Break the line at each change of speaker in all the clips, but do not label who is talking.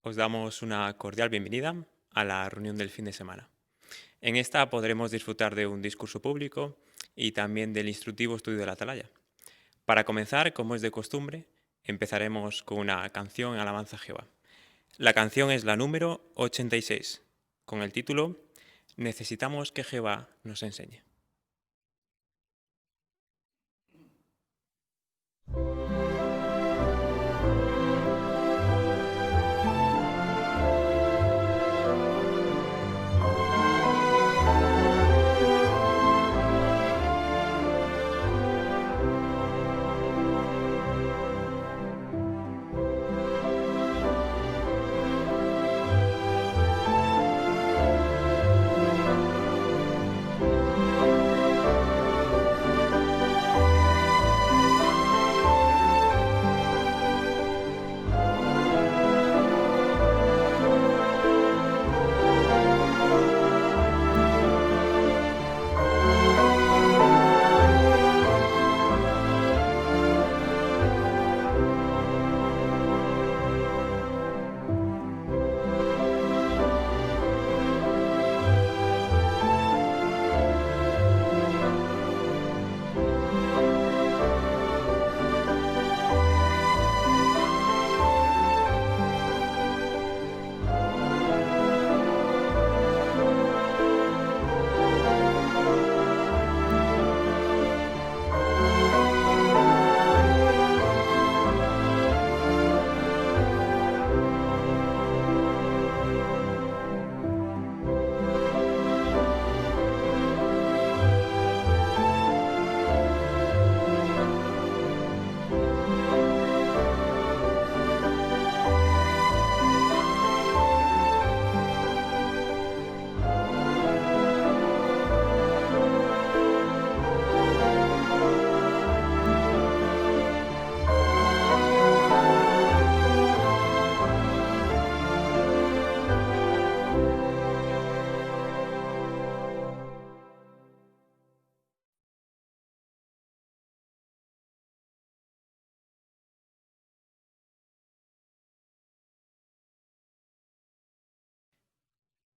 Os damos una cordial bienvenida a la reunión del fin de semana. En esta podremos disfrutar de un discurso público y también del instructivo estudio de la Atalaya. Para comenzar, como es de costumbre, empezaremos con una canción en alabanza a Jehová. La canción es la número 86, con el título Necesitamos que Jehová nos enseñe.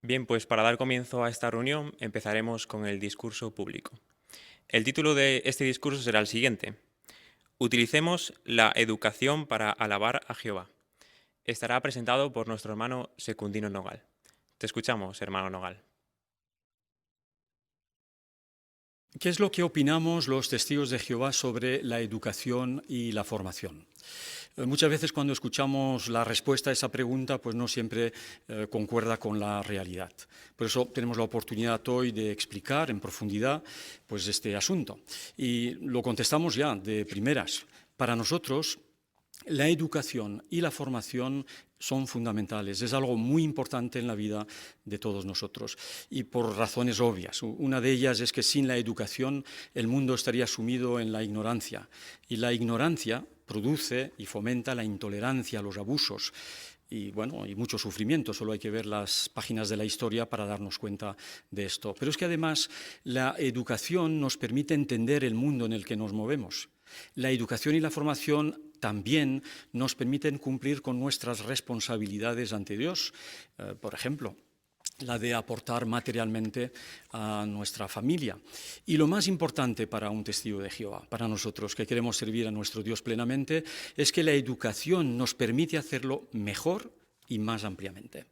Bien, pues para dar comienzo a esta reunión empezaremos con el discurso público. El título de este discurso será el siguiente: Utilicemos la educación para alabar a Jehová. Estará presentado por nuestro hermano Secundino Nogal. Te escuchamos, hermano Nogal.
¿Qué es lo que opinamos los testigos de Jehová sobre la educación y la formación? Muchas veces cuando escuchamos la respuesta a esa pregunta, pues no siempre concuerda con la realidad. Por eso tenemos la oportunidad hoy de explicar en profundidad pues, este asunto. Y lo contestamos ya de primeras. Para nosotros, la educación y la formación son fundamentales, es algo muy importante en la vida de todos nosotros y por razones obvias. Una de ellas es que sin la educación el mundo estaría sumido en la ignorancia y la ignorancia produce y fomenta la intolerancia, los abusos y mucho sufrimiento. Solo hay que ver las páginas de la historia para darnos cuenta de esto. Pero es que además la educación nos permite entender el mundo en el que nos movemos. La educación y la formación también nos permiten cumplir con nuestras responsabilidades ante Dios. Por ejemplo, la de aportar materialmente a nuestra familia. Y lo más importante para un testigo de Jehová, para nosotros que queremos servir a nuestro Dios plenamente, es que la educación nos permite hacerlo mejor y más ampliamente.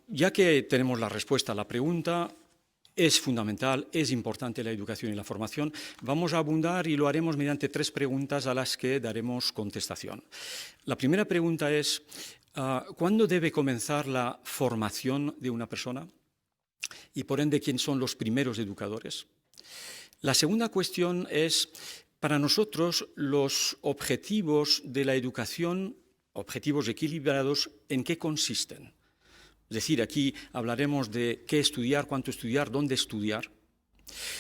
Ya que tenemos la respuesta a la pregunta, es fundamental, es importante la educación y la formación. Vamos a abundar y lo haremos mediante 3 preguntas a las que daremos contestación. La primera pregunta es, ¿cuándo debe comenzar la formación de una persona? Y por ende, ¿quiénes son los primeros educadores? La segunda cuestión es, para nosotros, los objetivos de la educación, objetivos equilibrados, ¿en qué consisten? Es decir, aquí hablaremos de qué estudiar, cuánto estudiar, dónde estudiar.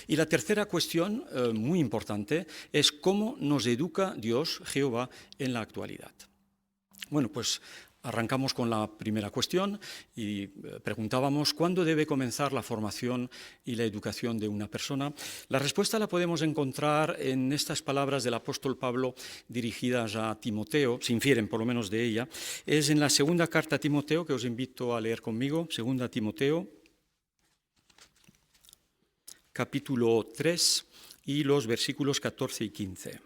Y la tercera cuestión, muy importante, es cómo nos educa Dios, Jehová, en la actualidad. Bueno, pues Arrancamos con la primera cuestión y preguntábamos ¿cuándo debe comenzar la formación y la educación de una persona? La respuesta la podemos encontrar en estas palabras del apóstol Pablo dirigidas a Timoteo, se infieren por lo menos de ella. Es en la segunda carta a Timoteo, que os invito a leer conmigo, segunda Timoteo, capítulo 3 y los versículos 14 y 15.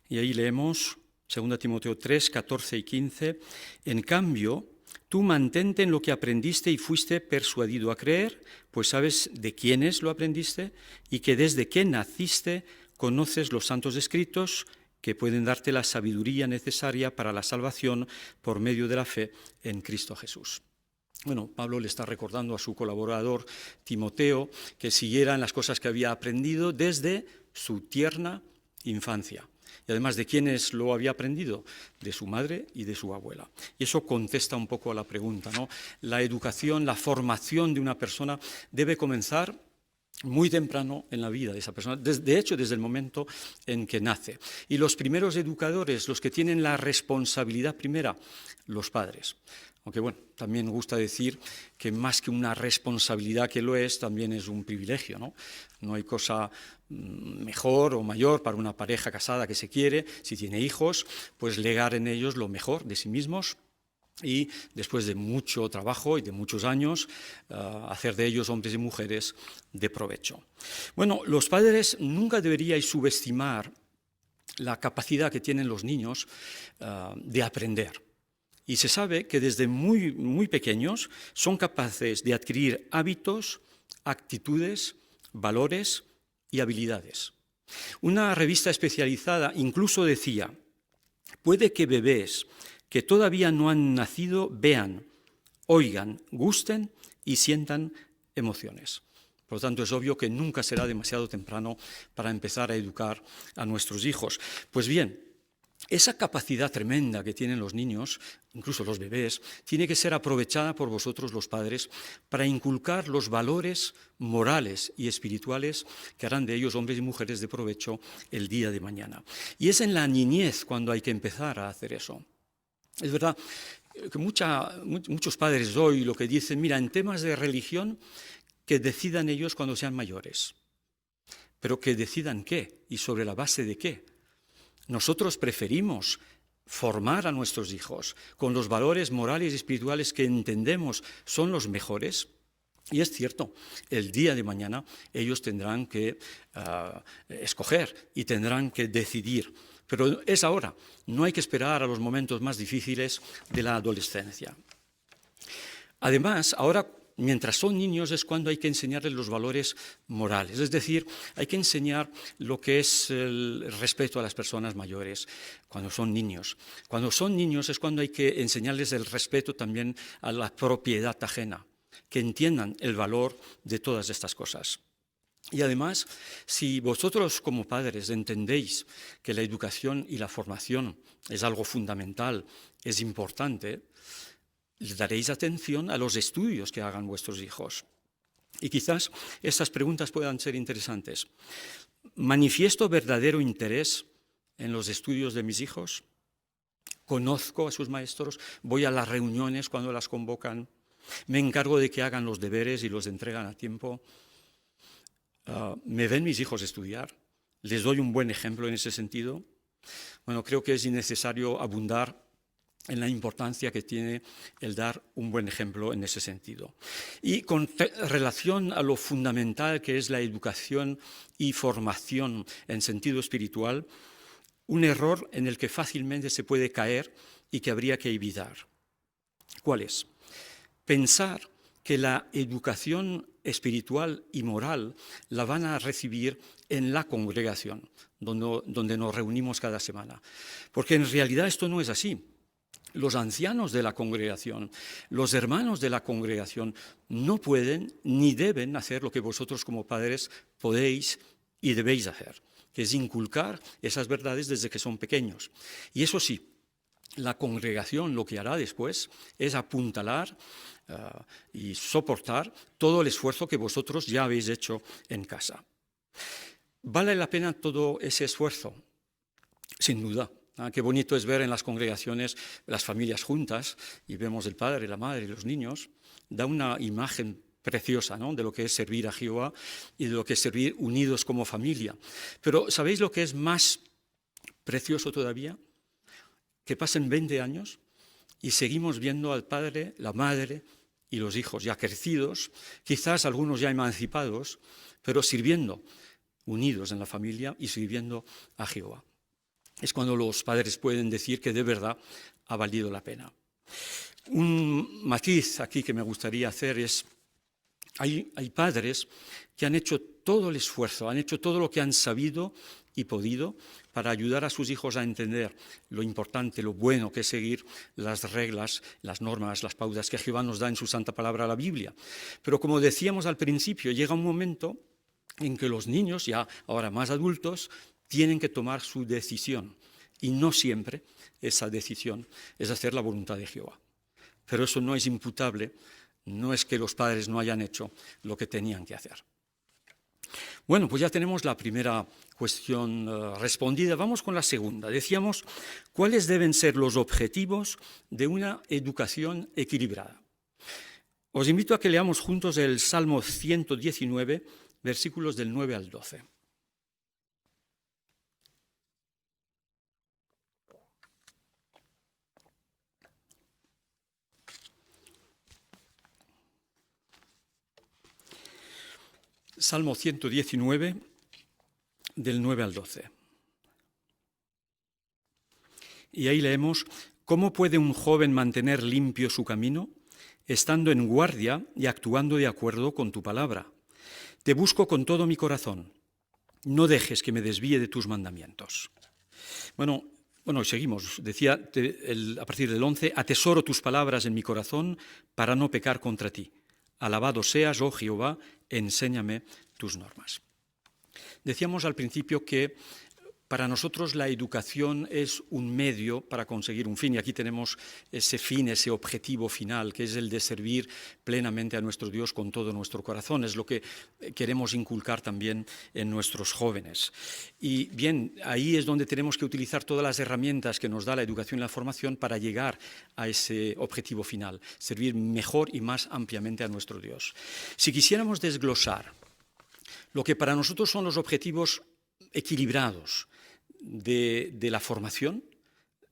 Y ahí leemos 2 Timoteo 3, 14 y 15. En cambio, tú mantente en lo que aprendiste y fuiste persuadido a creer, pues sabes de quiénes lo aprendiste y que desde que naciste conoces los santos escritos que pueden darte la sabiduría necesaria para la salvación por medio de la fe en Cristo Jesús. Bueno, Pablo le está recordando a su colaborador Timoteo que siguiera en las cosas que había aprendido desde su tierna infancia. Y además, ¿de quiénes lo había aprendido? De su madre y de su abuela. Y eso contesta un poco a la pregunta, ¿no? La educación, la formación de una persona debe comenzar muy temprano en la vida de esa persona, de hecho desde el momento en que nace. Y los primeros educadores, los que tienen la responsabilidad primera, los padres. Aunque bueno, también gusta decir que más que una responsabilidad que lo es, también es un privilegio, ¿no? No hay cosa mejor o mayor para una pareja casada que se quiere, si tiene hijos, pues legar en ellos lo mejor de sí mismos y después de mucho trabajo y de muchos años, hacer de ellos hombres y mujeres de provecho. Bueno, los padres nunca deberíais subestimar la capacidad que tienen los niños de aprender. Y se sabe que desde muy, muy pequeños son capaces de adquirir hábitos, actitudes, valores y habilidades. Una revista especializada incluso decía, puede que bebés que todavía no han nacido vean, oigan, gusten y sientan emociones. Por lo tanto, es obvio que nunca será demasiado temprano para empezar a educar a nuestros hijos. Pues bien, esa capacidad tremenda que tienen los niños, incluso los bebés, tiene que ser aprovechada por vosotros los padres para inculcar los valores morales y espirituales que harán de ellos hombres y mujeres de provecho el día de mañana. Y es en la niñez cuando hay que empezar a hacer eso. Es verdad que muchos padres hoy lo que dicen, mira, en temas de religión, que decidan ellos cuando sean mayores. Pero que decidan qué y sobre la base de qué. Nosotros preferimos formar a nuestros hijos con los valores morales y espirituales que entendemos son los mejores. Y es cierto, el día de mañana ellos tendrán que escoger y tendrán que decidir. Pero es ahora, no hay que esperar a los momentos más difíciles de la adolescencia. Además, ahora, mientras son niños, es cuando hay que enseñarles los valores morales, es decir, hay que enseñar lo que es el respeto a las personas mayores cuando son niños. Cuando son niños es cuando hay que enseñarles el respeto también a la propiedad ajena, que entiendan el valor de todas estas cosas. Y además, si vosotros como padres entendéis que la educación y la formación es algo fundamental, es importante, les daréis atención a los estudios que hagan vuestros hijos. Y quizás estas preguntas puedan ser interesantes. ¿Manifiesto verdadero interés en los estudios de mis hijos? ¿Conozco a sus maestros? ¿Voy a las reuniones cuando las convocan? ¿Me encargo de que hagan los deberes y los entregan a tiempo? ¿Me ven mis hijos estudiar? ¿Les doy un buen ejemplo en ese sentido? Bueno, creo que es innecesario abundar en la importancia que tiene el dar un buen ejemplo en ese sentido. Y con relación a lo fundamental que es la educación y formación en sentido espiritual, un error en el que fácilmente se puede caer y que habría que evitar. ¿Cuál es? Pensar que la educación espiritual y moral la van a recibir en la congregación, donde nos reunimos cada semana. Porque en realidad esto no es así. Los ancianos de la congregación, los hermanos de la congregación, no pueden ni deben hacer lo que vosotros como padres podéis y debéis hacer, que es inculcar esas verdades desde que son pequeños. Y eso sí, la congregación lo que hará después es apuntalar y soportar todo el esfuerzo que vosotros ya habéis hecho en casa. ¿Vale la pena todo ese esfuerzo? Sin duda. Qué bonito es ver en las congregaciones las familias juntas y vemos el padre, la madre y los niños. Da una imagen preciosa, ¿no?, de lo que es servir a Jehová y de lo que es servir unidos como familia. Pero ¿sabéis lo que es más precioso todavía? Que pasen 20 años y seguimos viendo al padre, la madre y los hijos ya crecidos, quizás algunos ya emancipados, pero sirviendo, unidos en la familia y sirviendo a Jehová. Es cuando los padres pueden decir que de verdad ha valido la pena. Un matiz aquí que me gustaría hacer es, hay padres que han hecho todo el esfuerzo, han hecho todo lo que han sabido y podido para ayudar a sus hijos a entender lo importante, lo bueno que es seguir las reglas, las normas, las pautas que Jehová nos da en su santa palabra, la Biblia. Pero como decíamos al principio, llega un momento en que los niños, ya ahora más adultos, tienen que tomar su decisión. Y no siempre esa decisión es hacer la voluntad de Jehová. Pero eso no es imputable, no es que los padres no hayan hecho lo que tenían que hacer. Bueno, pues ya tenemos la primera cuestión respondida. Vamos con la segunda. Decíamos, ¿cuáles deben ser los objetivos de una educación equilibrada? Os invito a que leamos juntos el Salmo 119, versículos del 9 al 12. Salmo 119, del 9 al 12. Y ahí leemos, ¿cómo puede un joven mantener limpio su camino? Estando en guardia y actuando de acuerdo con tu palabra. Te busco con todo mi corazón. No dejes que me desvíe de tus mandamientos. Bueno, seguimos. Decía a partir del 11, atesoro tus palabras en mi corazón para no pecar contra ti. Alabado seas, oh Jehová, enséñame tus normas. Decíamos al principio que para nosotros la educación es un medio para conseguir un fin, y aquí tenemos ese fin, ese objetivo final, que es el de servir plenamente a nuestro Dios con todo nuestro corazón. Es lo que queremos inculcar también en nuestros jóvenes. Y bien, ahí es donde tenemos que utilizar todas las herramientas que nos da la educación y la formación para llegar a ese objetivo final, servir mejor y más ampliamente a nuestro Dios. Si quisiéramos desglosar lo que para nosotros son los objetivos equilibrados de la formación,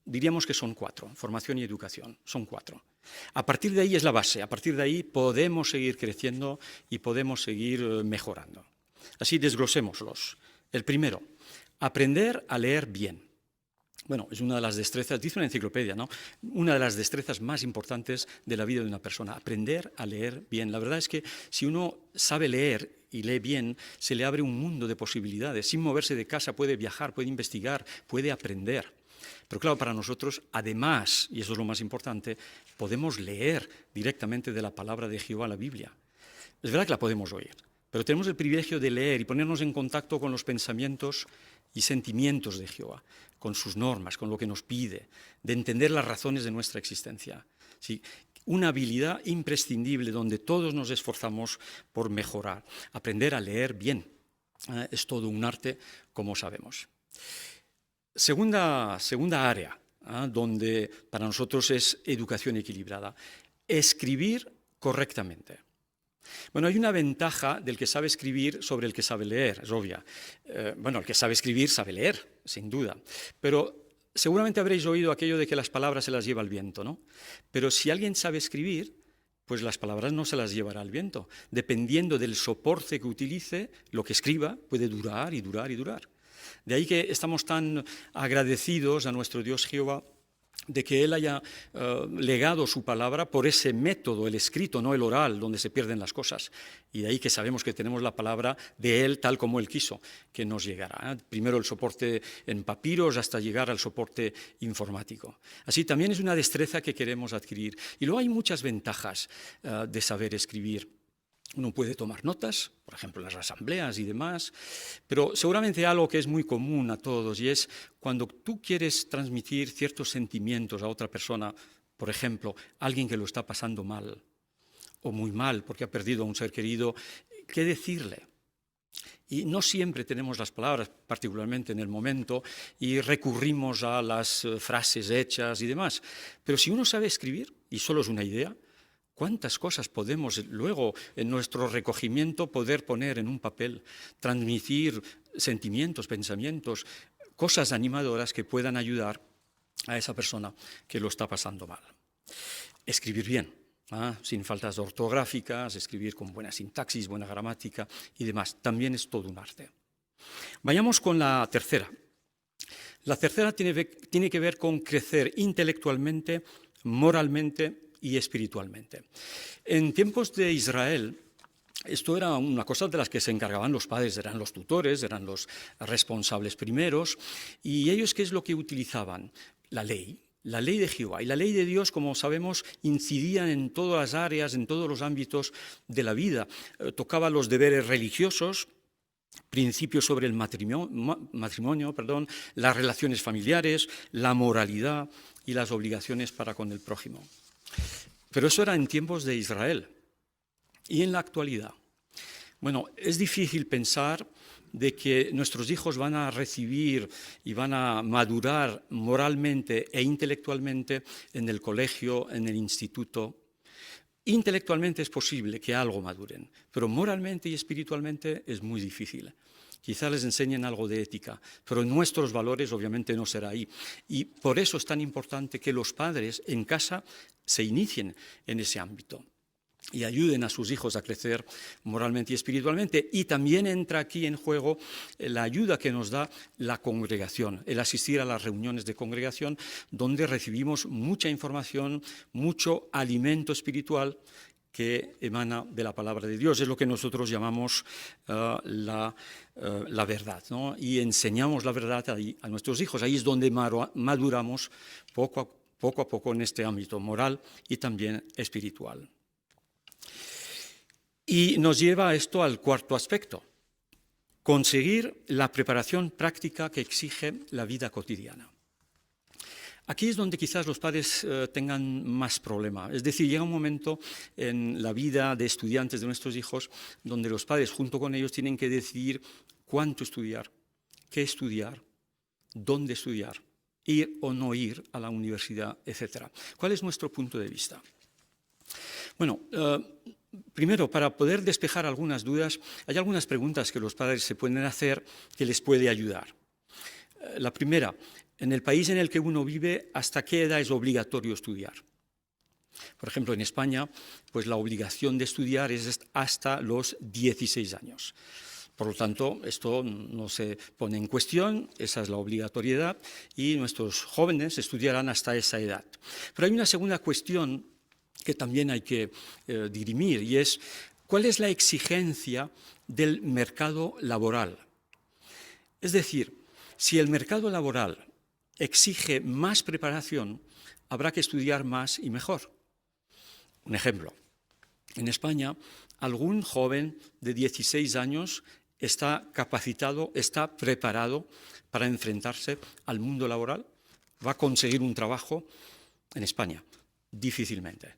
diríamos que son 4, formación y educación, son 4. A partir de ahí es la base, a partir de ahí podemos seguir creciendo y podemos seguir mejorando. Así desglosémoslos. El primero, aprender a leer bien. Bueno, es una de las destrezas, dice una enciclopedia, ¿no?, una de las destrezas más importantes de la vida de una persona, aprender a leer bien. La verdad es que si uno sabe leer y lee bien, se le abre un mundo de posibilidades. Sin moverse de casa puede viajar, puede investigar, puede aprender. Pero claro, para nosotros, además, y eso es lo más importante, podemos leer directamente de la palabra de Jehová, la Biblia. Es verdad que la podemos oír, pero tenemos el privilegio de leer y ponernos en contacto con los pensamientos y sentimientos de Jehová, con sus normas, con lo que nos pide, de entender las razones de nuestra existencia. Sí, una habilidad imprescindible donde todos nos esforzamos por mejorar. Aprender a leer bien es todo un arte, como sabemos. Segunda área, donde para nosotros es educación equilibrada, escribir correctamente. Bueno, hay una ventaja del que sabe escribir sobre el que sabe leer, es obvia. El que sabe escribir sabe leer, sin duda. Pero seguramente habréis oído aquello de que las palabras se las lleva el viento, ¿no? Pero si alguien sabe escribir, pues las palabras no se las llevará el viento. Dependiendo del soporte que utilice, lo que escriba puede durar y durar y durar. De ahí que estamos tan agradecidos a nuestro Dios Jehová de que Él haya legado su palabra por ese método, el escrito, no el oral, donde se pierden las cosas. Y de ahí que sabemos que tenemos la palabra de Él tal como Él quiso que nos llegara. Primero el soporte en papiros hasta llegar al soporte informático. Así también es una destreza que queremos adquirir. Y luego hay muchas ventajas de saber escribir. Uno puede tomar notas, por ejemplo, en las asambleas y demás, pero seguramente algo que es muy común a todos y es cuando tú quieres transmitir ciertos sentimientos a otra persona, por ejemplo, alguien que lo está pasando mal o muy mal porque ha perdido a un ser querido, ¿qué decirle? Y no siempre tenemos las palabras, particularmente en el momento, y recurrimos a las frases hechas y demás. Pero si uno sabe escribir, y solo es una idea, ¿cuántas cosas podemos luego en nuestro recogimiento poder poner en un papel, transmitir sentimientos, pensamientos, cosas animadoras que puedan ayudar a esa persona que lo está pasando mal? Escribir bien, sin faltas ortográficas, escribir con buena sintaxis, buena gramática y demás. También es todo un arte. Vayamos con la tercera. La tercera tiene que ver con crecer intelectualmente, moralmente y espiritualmente. En tiempos de Israel, esto era una cosa de las que se encargaban los padres, eran los tutores, eran los responsables primeros, y ellos, ¿qué es lo que utilizaban? La ley de Jehová. Y la ley de Dios, como sabemos, incidía en todas las áreas, en todos los ámbitos de la vida. Tocaba los deberes religiosos, principios sobre el matrimonio, las relaciones familiares, la moralidad y las obligaciones para con el prójimo. Pero eso era en tiempos de Israel. Y en la actualidad, bueno, es difícil pensar de que nuestros hijos van a recibir y van a madurar moralmente e intelectualmente en el colegio, en el instituto. Intelectualmente es posible que algo maduren, pero moralmente y espiritualmente es muy difícil. Quizá les enseñen algo de ética, pero nuestros valores obviamente no será ahí. Y por eso es tan importante que los padres en casa se inicien en ese ámbito y ayuden a sus hijos a crecer moralmente y espiritualmente. Y también entra aquí en juego la ayuda que nos da la congregación, el asistir a las reuniones de congregación, donde recibimos mucha información, mucho alimento espiritual que emana de la palabra de Dios. Es lo que nosotros llamamos la verdad, ¿no? Y enseñamos la verdad a nuestros hijos. Ahí es donde maduramos poco a poco en este ámbito moral y también espiritual. Y nos lleva esto al cuarto aspecto: conseguir la preparación práctica que exige la vida cotidiana. Aquí es donde quizás los padres tengan más problema. Es decir, llega un momento en la vida de estudiantes de nuestros hijos donde los padres junto con ellos tienen que decidir cuánto estudiar, qué estudiar, dónde estudiar, ir o no ir a la universidad, etc. ¿Cuál es nuestro punto de vista? Bueno, primero, para poder despejar algunas dudas, hay algunas preguntas que los padres se pueden hacer que les puede ayudar. La primera: en el país en el que uno vive, ¿hasta qué edad es obligatorio estudiar? Por ejemplo, en España, pues la obligación de estudiar es hasta los 16 años. Por lo tanto, esto no se pone en cuestión, esa es la obligatoriedad, y nuestros jóvenes estudiarán hasta esa edad. Pero hay una segunda cuestión que también hay que dirimir, y es: ¿cuál es la exigencia del mercado laboral? Es decir, si el mercado laboral exige más preparación, habrá que estudiar más y mejor. Un ejemplo: en España, algún joven de 16 años está capacitado, está preparado para enfrentarse al mundo laboral. ¿Va a conseguir un trabajo en España? Difícilmente.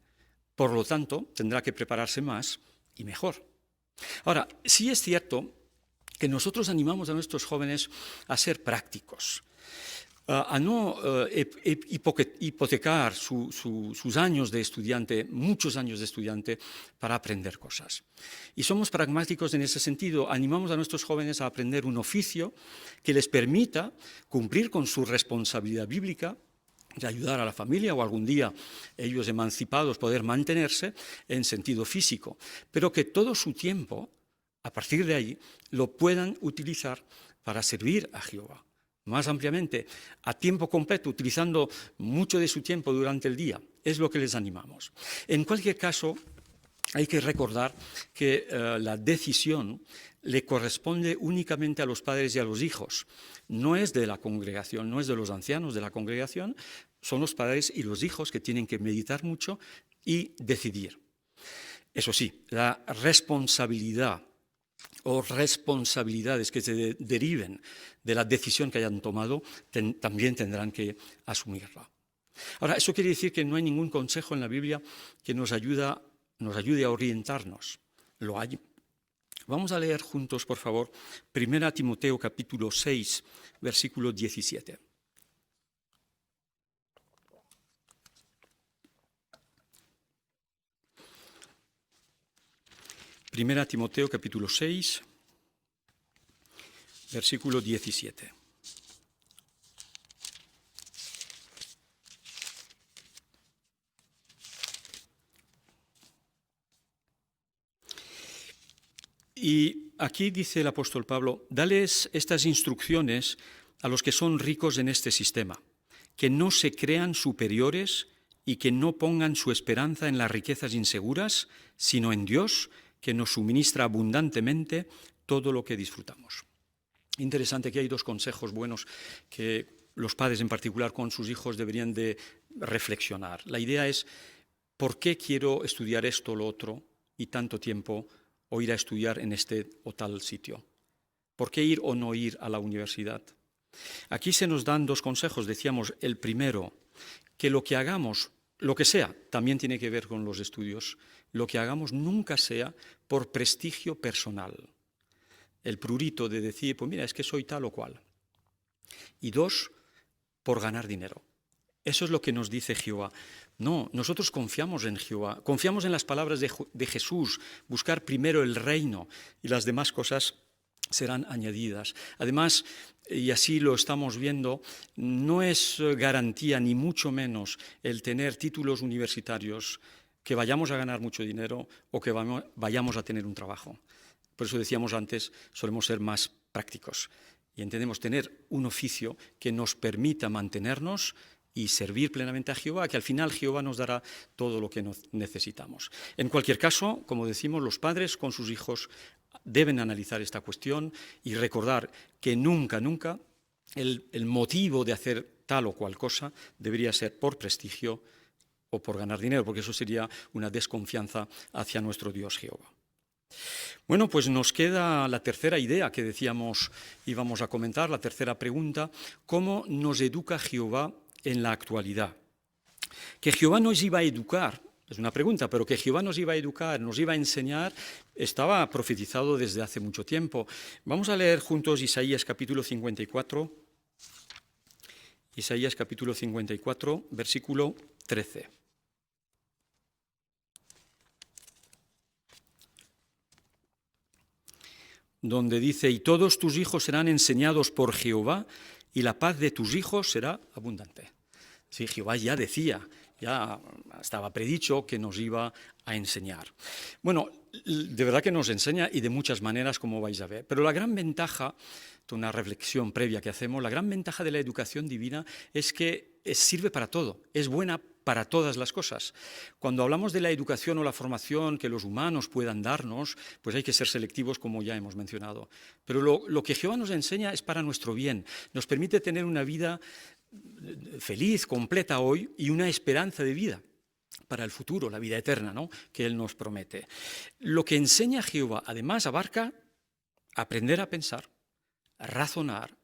Por lo tanto, tendrá que prepararse más y mejor. Ahora, sí es cierto que nosotros animamos a nuestros jóvenes a ser prácticos, a no hipotecar sus años de estudiante, muchos años de estudiante, para aprender cosas. Y somos pragmáticos en ese sentido. Animamos a nuestros jóvenes a aprender un oficio que les permita cumplir con su responsabilidad bíblica de ayudar a la familia o algún día ellos emancipados poder mantenerse en sentido físico, pero que todo su tiempo, a partir de ahí, lo puedan utilizar para servir a Jehová. Más ampliamente, a tiempo completo, utilizando mucho de su tiempo durante el día. Es lo que les animamos. En cualquier caso, hay que recordar que la decisión le corresponde únicamente a los padres y a los hijos. No es de la congregación, no es de los ancianos de la congregación, son los padres y los hijos que tienen que meditar mucho y decidir. Eso sí, la responsabilidad o responsabilidades que se deriven de la decisión que hayan tomado también tendrán que asumirla. Ahora, eso quiere decir que no hay ningún consejo en la Biblia que nos ayude a orientarnos. Lo hay. Vamos a leer juntos, por favor, 1 Timoteo capítulo 6, versículo 17. Primera Timoteo capítulo 6, versículo 17. Y aquí dice el apóstol Pablo, dales estas instrucciones a los que son ricos en este sistema, que no se crean superiores y que no pongan su esperanza en las riquezas inseguras, sino en Dios, que nos suministra abundantemente todo lo que disfrutamos. Interesante que hay dos consejos buenos que los padres en particular con sus hijos deberían de reflexionar. La idea es, ¿por qué quiero estudiar esto o lo otro y tanto tiempo o ir a estudiar en este o tal sitio? ¿Por qué ir o no ir a la universidad? Aquí se nos dan dos consejos. Decíamos, el primero, que lo que hagamos, lo que sea, también tiene que ver con los estudios, lo que hagamos nunca sea por prestigio personal. El prurito de decir, pues mira, es que soy tal o cual. Y dos, por ganar dinero. Eso es lo que nos dice Jehová. No, nosotros confiamos en Jehová, confiamos en las palabras de Jesús, buscar primero el reino y las demás cosas serán añadidas. Además, y así lo estamos viendo, no es garantía ni mucho menos el tener títulos universitarios, que vayamos a ganar mucho dinero o que vayamos a tener un trabajo. Por eso decíamos antes, solemos ser más prácticos y entendemos tener un oficio que nos permita mantenernos y servir plenamente a Jehová, que al final Jehová nos dará todo lo que necesitamos. En cualquier caso, como decimos, los padres con sus hijos deben analizar esta cuestión y recordar que nunca el motivo de hacer tal o cual cosa debería ser por prestigio o por ganar dinero, porque eso sería una desconfianza hacia nuestro Dios Jehová. Bueno, pues nos queda la tercera idea que decíamos íbamos a comentar, la tercera pregunta: ¿cómo nos educa Jehová en la actualidad? Que Jehová nos iba a educar, es una pregunta, pero que Jehová nos iba a educar, nos iba a enseñar, estaba profetizado desde hace mucho tiempo. Vamos a leer juntos Isaías capítulo 54, Isaías capítulo 54, versículo 13. Donde dice, y todos tus hijos serán enseñados por Jehová, y la paz de tus hijos será abundante. Sí, Jehová ya decía, ya estaba predicho que nos iba a enseñar. Bueno, de verdad que nos enseña y de muchas maneras, como vais a ver. Pero la gran ventaja, una reflexión previa que hacemos, la gran ventaja de la educación divina es que sirve para todo, es buena para todas las cosas. Cuando hablamos de la educación o la formación que los humanos puedan darnos, pues hay que ser selectivos, como ya hemos mencionado. Pero lo que Jehová nos enseña es para nuestro bien, nos permite tener una vida feliz, completa hoy y una esperanza de vida para el futuro, la vida eterna, ¿no?, que Él nos promete. Lo que enseña Jehová, además, abarca aprender a pensar, razonar,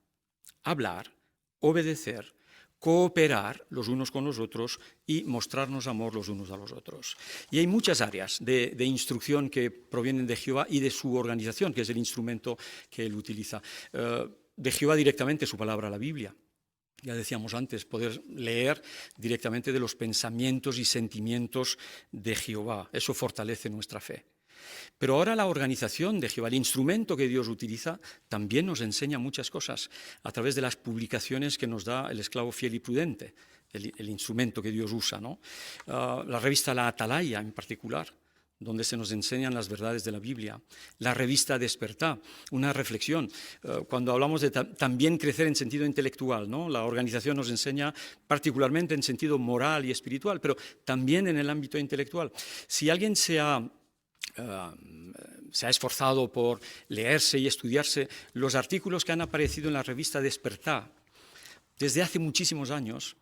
hablar, obedecer, cooperar los unos con los otros y mostrarnos amor los unos a los otros. Y hay muchas áreas de instrucción que provienen de Jehová y de su organización, que es el instrumento que Él utiliza. De Jehová directamente su palabra, la Biblia. Ya decíamos antes, poder leer directamente de los pensamientos y sentimientos de Jehová. Eso fortalece nuestra fe. Pero ahora la organización de Jehová, el instrumento que Dios utiliza, también nos enseña muchas cosas a través de las publicaciones que nos da el esclavo fiel y prudente, el instrumento que Dios usa, ¿no? La revista La Atalaya en particular, donde se nos enseñan las verdades de la Biblia. La revista Despertá, una reflexión. Cuando hablamos de también crecer en sentido intelectual, ¿no?, la organización nos enseña particularmente en sentido moral y espiritual, pero también en el ámbito intelectual. Si alguien se ha esforzado por leerse y estudiarse los artículos que han aparecido en la revista Despertá desde hace muchísimos años,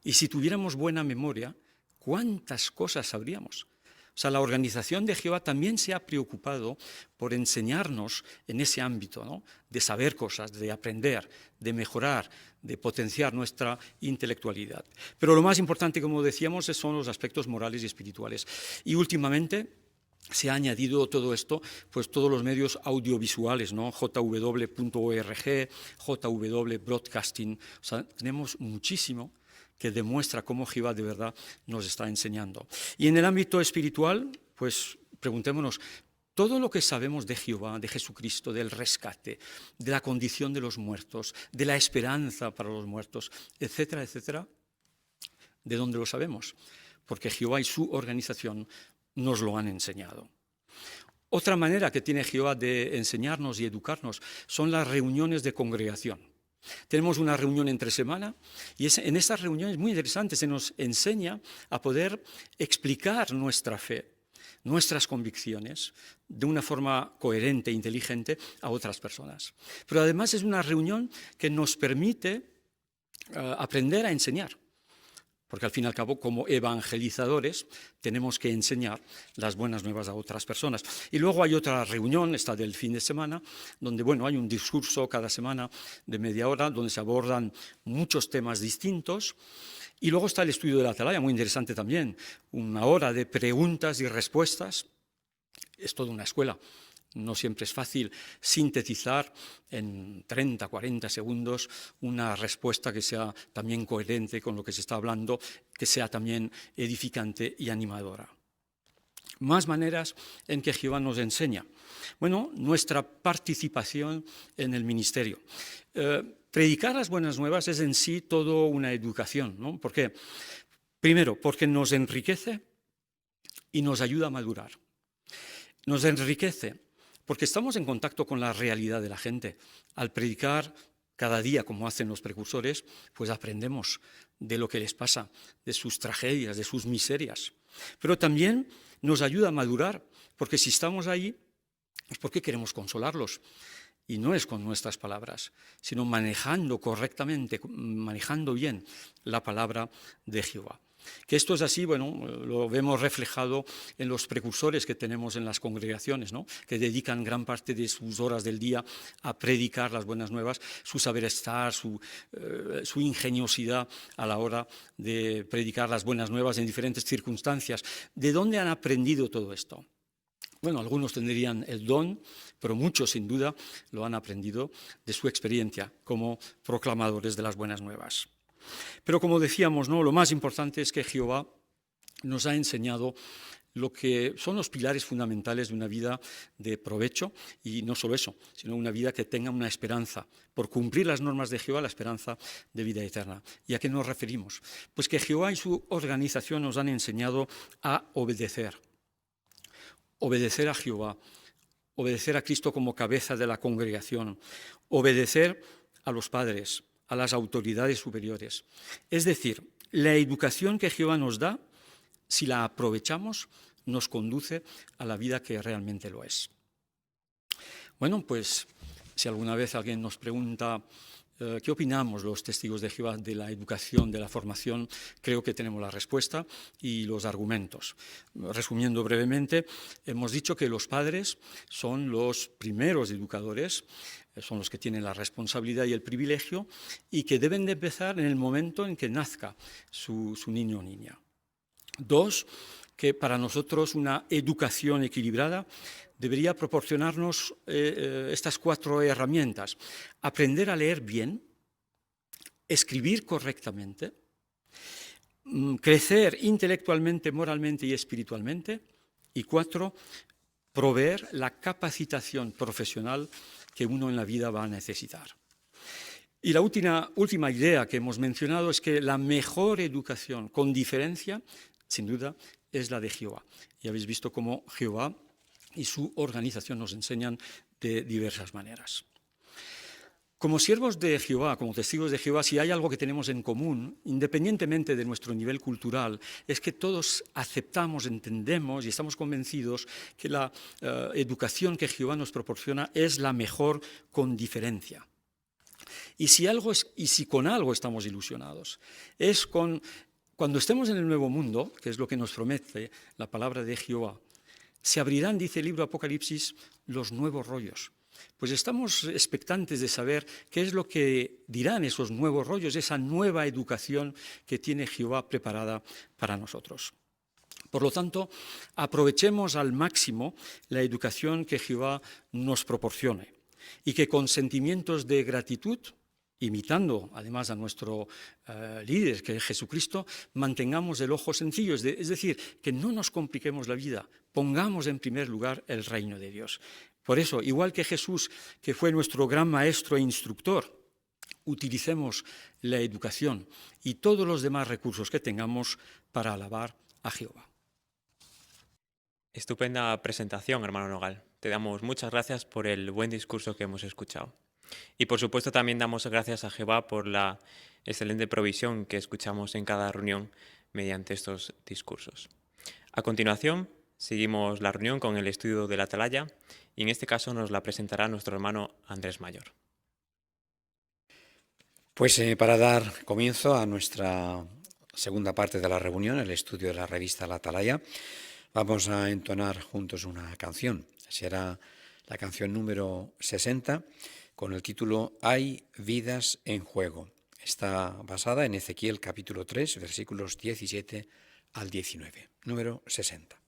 y si tuviéramos buena memoria, ¿cuántas cosas sabríamos? O sea, la organización de Jehová también se ha preocupado por enseñarnos en ese ámbito, ¿no?, de saber cosas, de aprender, de mejorar, de potenciar nuestra intelectualidad. Pero lo más importante, como decíamos, son los aspectos morales y espirituales. Y últimamente, se ha añadido todo esto, pues todos los medios audiovisuales, ¿no? jw.org, JW Broadcasting, o sea, tenemos muchísimo que demuestra cómo Jehová de verdad nos está enseñando. Y en el ámbito espiritual, pues preguntémonos, todo lo que sabemos de Jehová, de Jesucristo, del rescate, de la condición de los muertos, de la esperanza para los muertos, etcétera, etcétera, ¿de dónde lo sabemos? Porque Jehová y su organización nos lo han enseñado. Otra manera que tiene Jehová de enseñarnos y educarnos son las reuniones de congregación. Tenemos una reunión entre semana y en estas reuniones muy interesantes se nos enseña a poder explicar nuestra fe, nuestras convicciones, de una forma coherente e inteligente a otras personas. Pero además es una reunión que nos permite aprender a enseñar. Porque al fin y al cabo, como evangelizadores, tenemos que enseñar las buenas nuevas a otras personas. Y luego hay otra reunión, esta del fin de semana, donde hay un discurso cada semana de media hora, donde se abordan muchos temas distintos. Y luego está el estudio de la atalaya, muy interesante también, una hora de preguntas y respuestas. Es toda una escuela. No siempre es fácil sintetizar en 30, 40 segundos una respuesta que sea también coherente con lo que se está hablando, que sea también edificante y animadora. Más maneras en que Jehová nos enseña. Nuestra participación en el ministerio. Predicar las buenas nuevas es en sí toda una educación, ¿no? ¿Por qué? Primero, porque nos enriquece y nos ayuda a madurar. Nos enriquece porque estamos en contacto con la realidad de la gente. Al predicar cada día, como hacen los precursores, pues aprendemos de lo que les pasa, de sus tragedias, de sus miserias. Pero también nos ayuda a madurar, porque si estamos ahí, es porque queremos consolarlos. Y no es con nuestras palabras, sino manejando correctamente, manejando bien la palabra de Jehová. Que esto es así, lo vemos reflejado en los precursores que tenemos en las congregaciones, ¿no? Que dedican gran parte de sus horas del día a predicar las buenas nuevas, su saber estar, su ingeniosidad a la hora de predicar las buenas nuevas en diferentes circunstancias. ¿De dónde han aprendido todo esto? Algunos tendrían el don, pero muchos sin duda lo han aprendido de su experiencia como proclamadores de las buenas nuevas. Pero como decíamos, lo más importante es que Jehová nos ha enseñado lo que son los pilares fundamentales de una vida de provecho, y no solo eso, sino una vida que tenga una esperanza, por cumplir las normas de Jehová, la esperanza de vida eterna. ¿Y a qué nos referimos? Pues que Jehová y su organización nos han enseñado a obedecer a Jehová, obedecer a Cristo como cabeza de la congregación, obedecer a los padres, a las autoridades superiores. Es decir, la educación que Jehová nos da, si la aprovechamos, nos conduce a la vida que realmente lo es. Pues si alguna vez alguien nos pregunta ¿qué opinamos los testigos de Jehová de la educación, de la formación? Creo que tenemos la respuesta y los argumentos. Resumiendo brevemente, hemos dicho que los padres son los primeros educadores, son los que tienen la responsabilidad y el privilegio, y que deben de empezar en el momento en que nazca su niño o niña. 2, que para nosotros una educación equilibrada debería proporcionarnos estas 4 herramientas. Aprender a leer bien, escribir correctamente, crecer intelectualmente, moralmente y espiritualmente. Y 4, proveer la capacitación profesional que uno en la vida va a necesitar. Y la última idea que hemos mencionado es que la mejor educación, con diferencia, sin duda, es la de Jehová. Y habéis visto cómo Jehová y su organización nos enseñan de diversas maneras. Como siervos de Jehová, como testigos de Jehová, si hay algo que tenemos en común, independientemente de nuestro nivel cultural, es que todos aceptamos, entendemos y estamos convencidos que la educación que Jehová nos proporciona es la mejor con diferencia. Y si con algo estamos ilusionados, es cuando estemos en el nuevo mundo, que es lo que nos promete la palabra de Jehová, se abrirán, dice el libro Apocalipsis, los nuevos rollos. Pues estamos expectantes de saber qué es lo que dirán esos nuevos rollos, esa nueva educación que tiene Jehová preparada para nosotros. Por lo tanto, aprovechemos al máximo la educación que Jehová nos proporcione y que con sentimientos de gratitud, imitando además a nuestro líder, que es Jesucristo, mantengamos el ojo sencillo, es decir, que no nos compliquemos la vida, pongamos en primer lugar el reino de Dios. Por eso, igual que Jesús, que fue nuestro gran maestro e instructor, utilicemos la educación y todos los demás recursos que tengamos para alabar a Jehová.
Estupenda presentación, hermano Nogal. Te damos muchas gracias por el buen discurso que hemos escuchado. Y por supuesto también damos gracias a Jehová por la excelente provisión que escuchamos en cada reunión mediante estos discursos. A continuación, seguimos la reunión con el estudio de la Atalaya y en este caso nos la presentará nuestro hermano Andrés Mayor.
Pues para dar comienzo a nuestra segunda parte de la reunión, el estudio de la revista La Atalaya, vamos a entonar juntos una canción. Será la canción número 60 con el título Hay vidas en juego. Está basada en Ezequiel capítulo 3, versículos 17 al 19, número 60.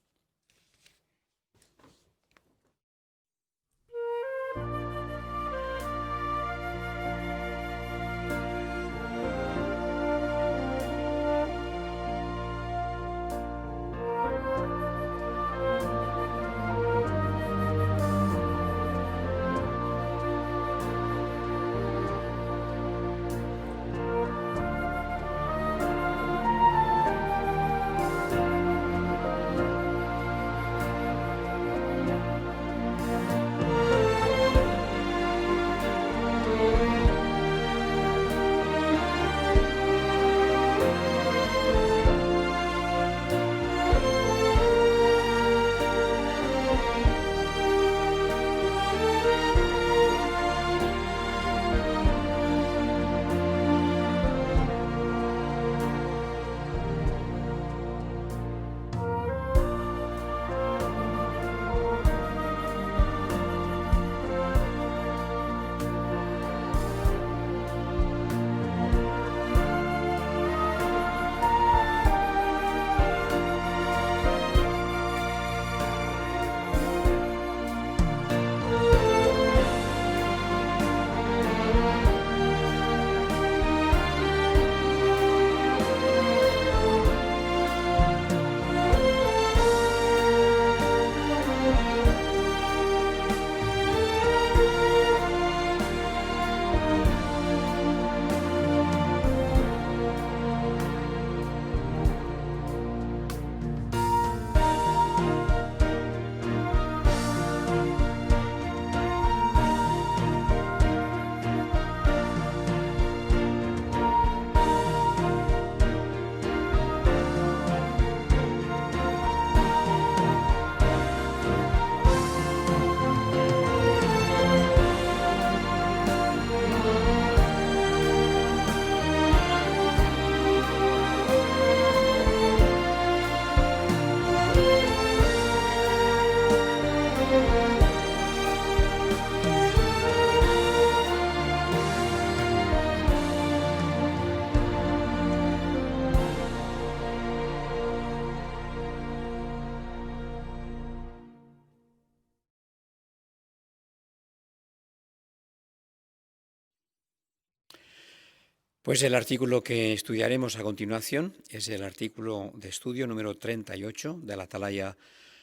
Pues el artículo que estudiaremos a continuación es el artículo de estudio número 38 de la Atalaya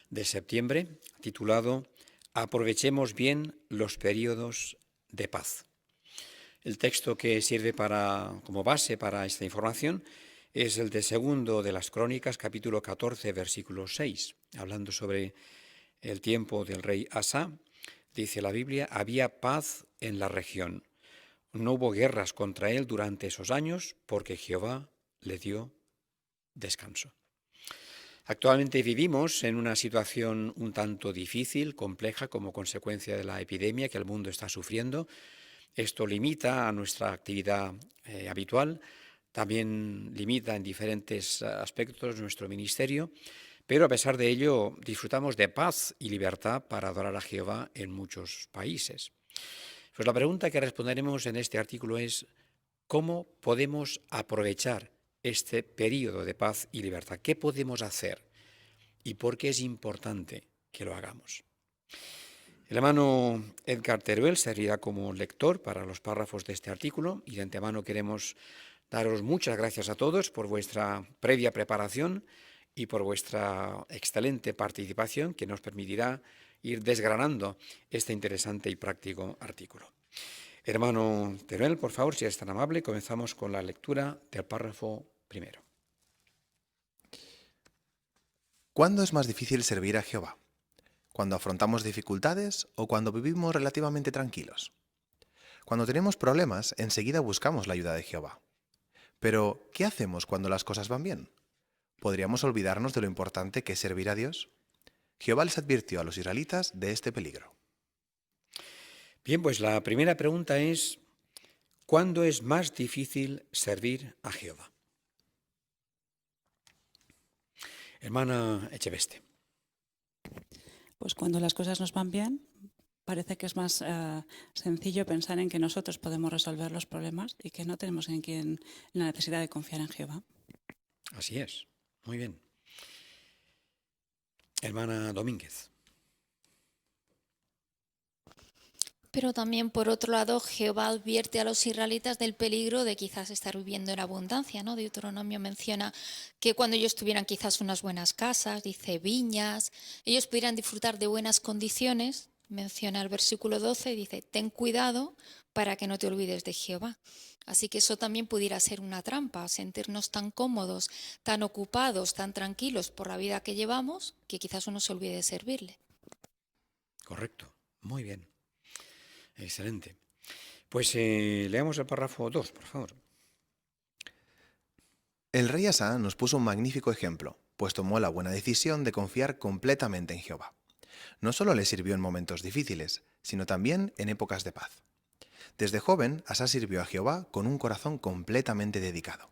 de septiembre, titulado Aprovechemos bien los periodos de paz. El texto que sirve como base para esta información es el de segundo de las Crónicas, capítulo 14, versículo 6, hablando sobre el tiempo del rey Asa. Dice la Biblia, había paz en la región. No hubo guerras contra él durante esos años porque Jehová le dio descanso. Actualmente vivimos en una situación un tanto difícil, compleja, como consecuencia de la epidemia que el mundo está sufriendo. Esto limita a nuestra actividad habitual, también limita en diferentes aspectos nuestro ministerio, pero a pesar de ello disfrutamos de paz y libertad para adorar a Jehová en muchos países. Pues la pregunta que responderemos en este artículo es ¿cómo podemos aprovechar este periodo de paz y libertad? ¿Qué podemos hacer y por qué es importante que lo hagamos. El hermano Edgar Teruel servirá como lector para los párrafos de este artículo y de antemano queremos daros muchas gracias a todos por vuestra previa preparación y por vuestra excelente participación que nos permitirá ir desgranando este interesante y práctico artículo. Hermano Teruel, por favor, si es tan amable, comenzamos con la lectura del párrafo primero.
¿Cuándo es más difícil servir a Jehová? ¿Cuando afrontamos dificultades o cuando vivimos relativamente tranquilos? Cuando tenemos problemas, enseguida buscamos la ayuda de Jehová. Pero, ¿qué hacemos cuando las cosas van bien? ¿Podríamos olvidarnos de lo importante que es servir a Dios? Jehová les advirtió a los israelitas de este peligro.
Bien, pues la primera pregunta es, ¿cuándo es más difícil servir a Jehová? Hermana Echeveste.
Pues cuando las cosas nos van bien, parece que es más sencillo pensar en que nosotros podemos resolver los problemas y que no tenemos la necesidad de confiar en Jehová.
Así es, muy bien. Hermana Domínguez.
Pero también, por otro lado, Jehová advierte a los israelitas del peligro de quizás estar viviendo en abundancia, ¿no? Deuteronomio menciona que cuando ellos tuvieran quizás unas buenas casas, dice viñas, ellos pudieran disfrutar de buenas condiciones. Menciona el versículo 12 y dice, ten cuidado para que no te olvides de Jehová. Así que eso también pudiera ser una trampa, sentirnos tan cómodos, tan ocupados, tan tranquilos por la vida que llevamos, que quizás uno se olvide de servirle.
Correcto, muy bien. Excelente. Pues leamos el párrafo 2, por favor.
El rey Asa nos puso un magnífico ejemplo, pues tomó la buena decisión de confiar completamente en Jehová. No solo le sirvió en momentos difíciles, sino también en épocas de paz. Desde joven, Asa sirvió a Jehová con un corazón completamente dedicado.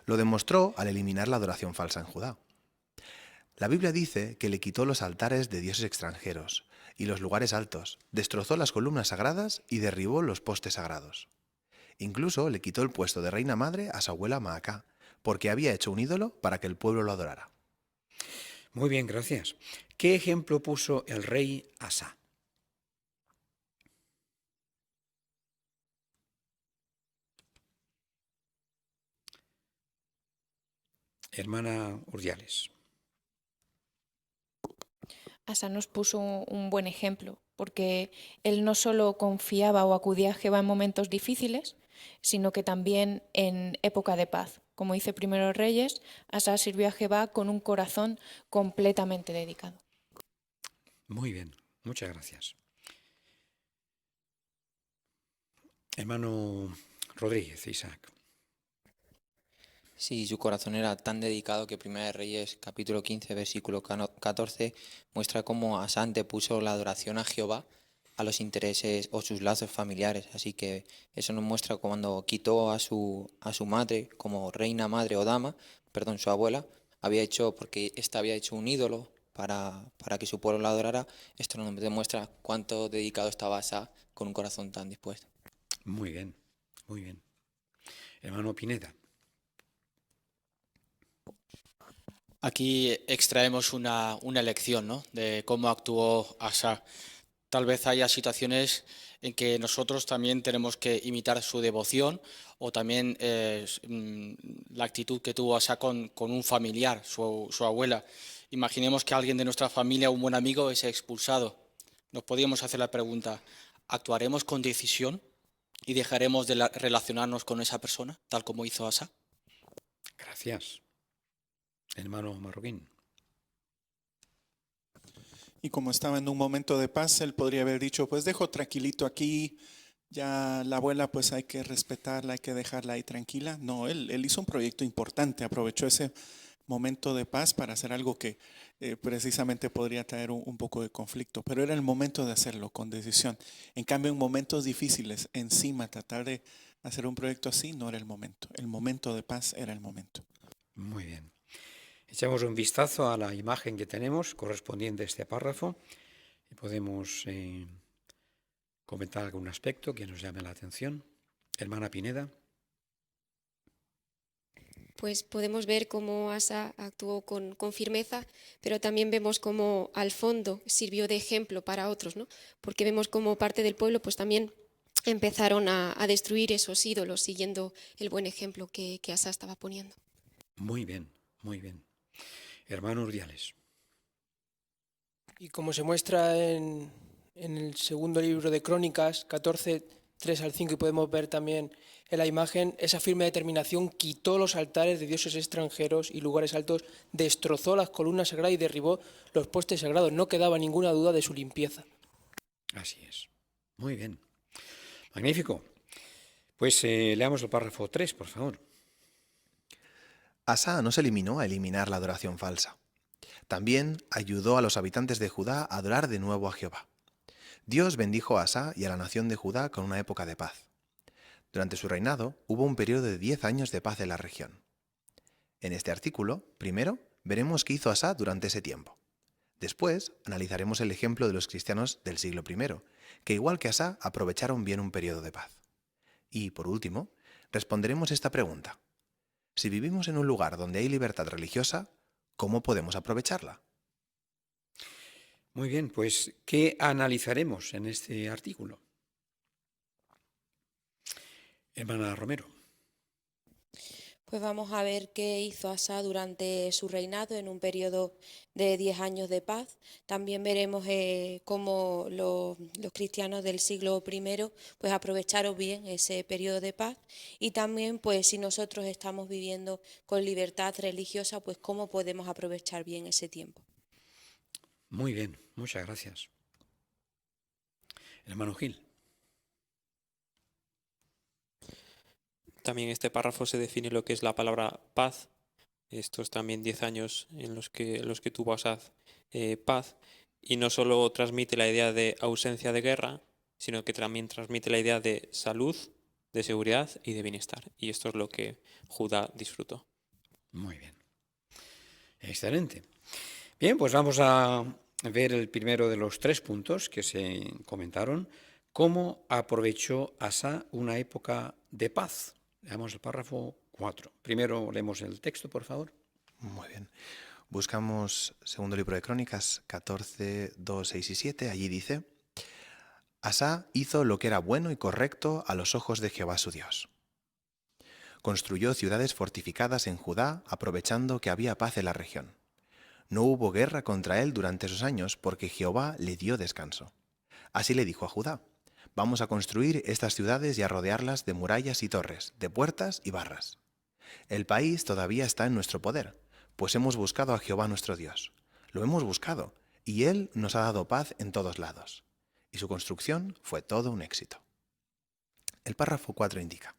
Lo demostró al eliminar la adoración falsa en Judá. La Biblia dice que le quitó los altares de dioses extranjeros y los lugares altos, destrozó las columnas sagradas y derribó los postes sagrados. Incluso le quitó el puesto de reina madre a su abuela Maacá, porque había hecho un ídolo para que el pueblo lo adorara.
Muy bien, gracias. ¿Qué ejemplo puso el rey Asa? Hermana Urdiales.
Asa nos puso un buen ejemplo, porque él no solo confiaba o acudía a Jehová en momentos difíciles, sino que también en época de paz. Como dice Primero Reyes, Asa sirvió a Jehová con un corazón completamente dedicado.
Muy bien, muchas gracias. Hermano Rodríguez, Isaac.
Sí, su corazón era tan dedicado que Primera de Reyes, capítulo 15, versículo 14, muestra cómo Asa puso la adoración a Jehová a los intereses o sus lazos familiares. Así que eso nos muestra cuando quitó a su madre como reina, madre o dama, perdón, su abuela, porque ésta había hecho un ídolo para que su pueblo la adorara. Esto nos demuestra cuánto dedicado estaba Asa con un corazón tan dispuesto.
Muy bien, muy bien. Hermano Pineda.
Aquí extraemos una lección, ¿no?, de cómo actuó Asa. Tal vez haya situaciones en que nosotros también tenemos que imitar su devoción o también la actitud que tuvo Asa con un familiar, su abuela. Imaginemos que alguien de nuestra familia, un buen amigo, es expulsado. Nos podríamos hacer la pregunta, ¿actuaremos con decisión y dejaremos de relacionarnos con esa persona, tal como hizo Asa?
Gracias. Hermano Marroquín.
Y como estaba en un momento de paz, él podría haber dicho, pues dejo tranquilito aquí, ya la abuela pues hay que respetarla, hay que dejarla ahí tranquila. No, él hizo un proyecto importante, aprovechó ese momento de paz para hacer algo que precisamente podría traer un poco de conflicto, pero era el momento de hacerlo con decisión. En cambio, en momentos difíciles, encima tratar de hacer un proyecto así no era el momento de paz era el momento.
Muy bien. Echamos un vistazo a la imagen que tenemos correspondiente a este párrafo y podemos comentar algún aspecto que nos llame la atención. Hermana Pineda.
pues podemos ver cómo Asa actuó con firmeza, pero también vemos cómo al fondo sirvió de ejemplo para otros, ¿no? Porque vemos cómo parte del pueblo pues también empezaron a destruir esos ídolos siguiendo el buen ejemplo que Asa estaba poniendo.
Muy bien, muy bien. Hermano Urdiales.
Y como se muestra en el segundo libro de Crónicas, 14, 3 al 5, y podemos ver también en la imagen, esa firme determinación quitó los altares de dioses extranjeros y lugares altos, destrozó las columnas sagradas y derribó los postes sagrados. No quedaba ninguna duda de su limpieza.
Así es. Muy bien. Magnífico. Pues leamos el párrafo 3, por favor.
Asa no se limitó a eliminar la adoración falsa. También ayudó a los habitantes de Judá a adorar de nuevo a Jehová. Dios bendijo a Asa y a la nación de Judá con una época de paz. Durante su reinado hubo un periodo de 10 años de paz en la región. En este artículo, primero, veremos qué hizo Asa durante ese tiempo. Después, analizaremos el ejemplo de los cristianos del siglo I, que igual que Asa, aprovecharon bien un periodo de paz. Y, por último, responderemos esta pregunta. Si vivimos en un lugar donde hay libertad religiosa, ¿cómo podemos aprovecharla?
Muy bien, pues ¿qué analizaremos en este artículo? Hermana Romero.
Pues vamos a ver qué hizo Asa durante su reinado en un periodo de 10 años de paz. También veremos cómo los cristianos del siglo I pues aprovecharon bien ese periodo de paz, y también pues si nosotros estamos viviendo con libertad religiosa, pues cómo podemos aprovechar bien ese tiempo.
Muy bien, muchas gracias. Hermano Gil.
También este párrafo se define lo que es la palabra paz. Estos también 10 años en los que tuvo Asad paz. Y no solo transmite la idea de ausencia de guerra, sino que también transmite la idea de salud, de seguridad y de bienestar. Y esto es lo que Judá disfrutó.
Muy bien. Excelente. Bien, pues vamos a ver el primero de los 3 puntos que se comentaron. ¿Cómo aprovechó Asa una época de paz? Leamos el párrafo 4. Primero leemos el texto, por favor.
Muy bien. Buscamos segundo libro de Crónicas 14, 2, 6 y 7. Allí dice: Asa hizo lo que era bueno y correcto a los ojos de Jehová su Dios. Construyó ciudades fortificadas en Judá, aprovechando que había paz en la región. No hubo guerra contra él durante esos años porque Jehová le dio descanso. Así le dijo a Judá: vamos a construir estas ciudades y a rodearlas de murallas y torres, de puertas y barras. El país todavía está en nuestro poder, pues hemos buscado a Jehová nuestro Dios. Lo hemos buscado, y Él nos ha dado paz en todos lados. Y su construcción fue todo un éxito. El párrafo 4 indica: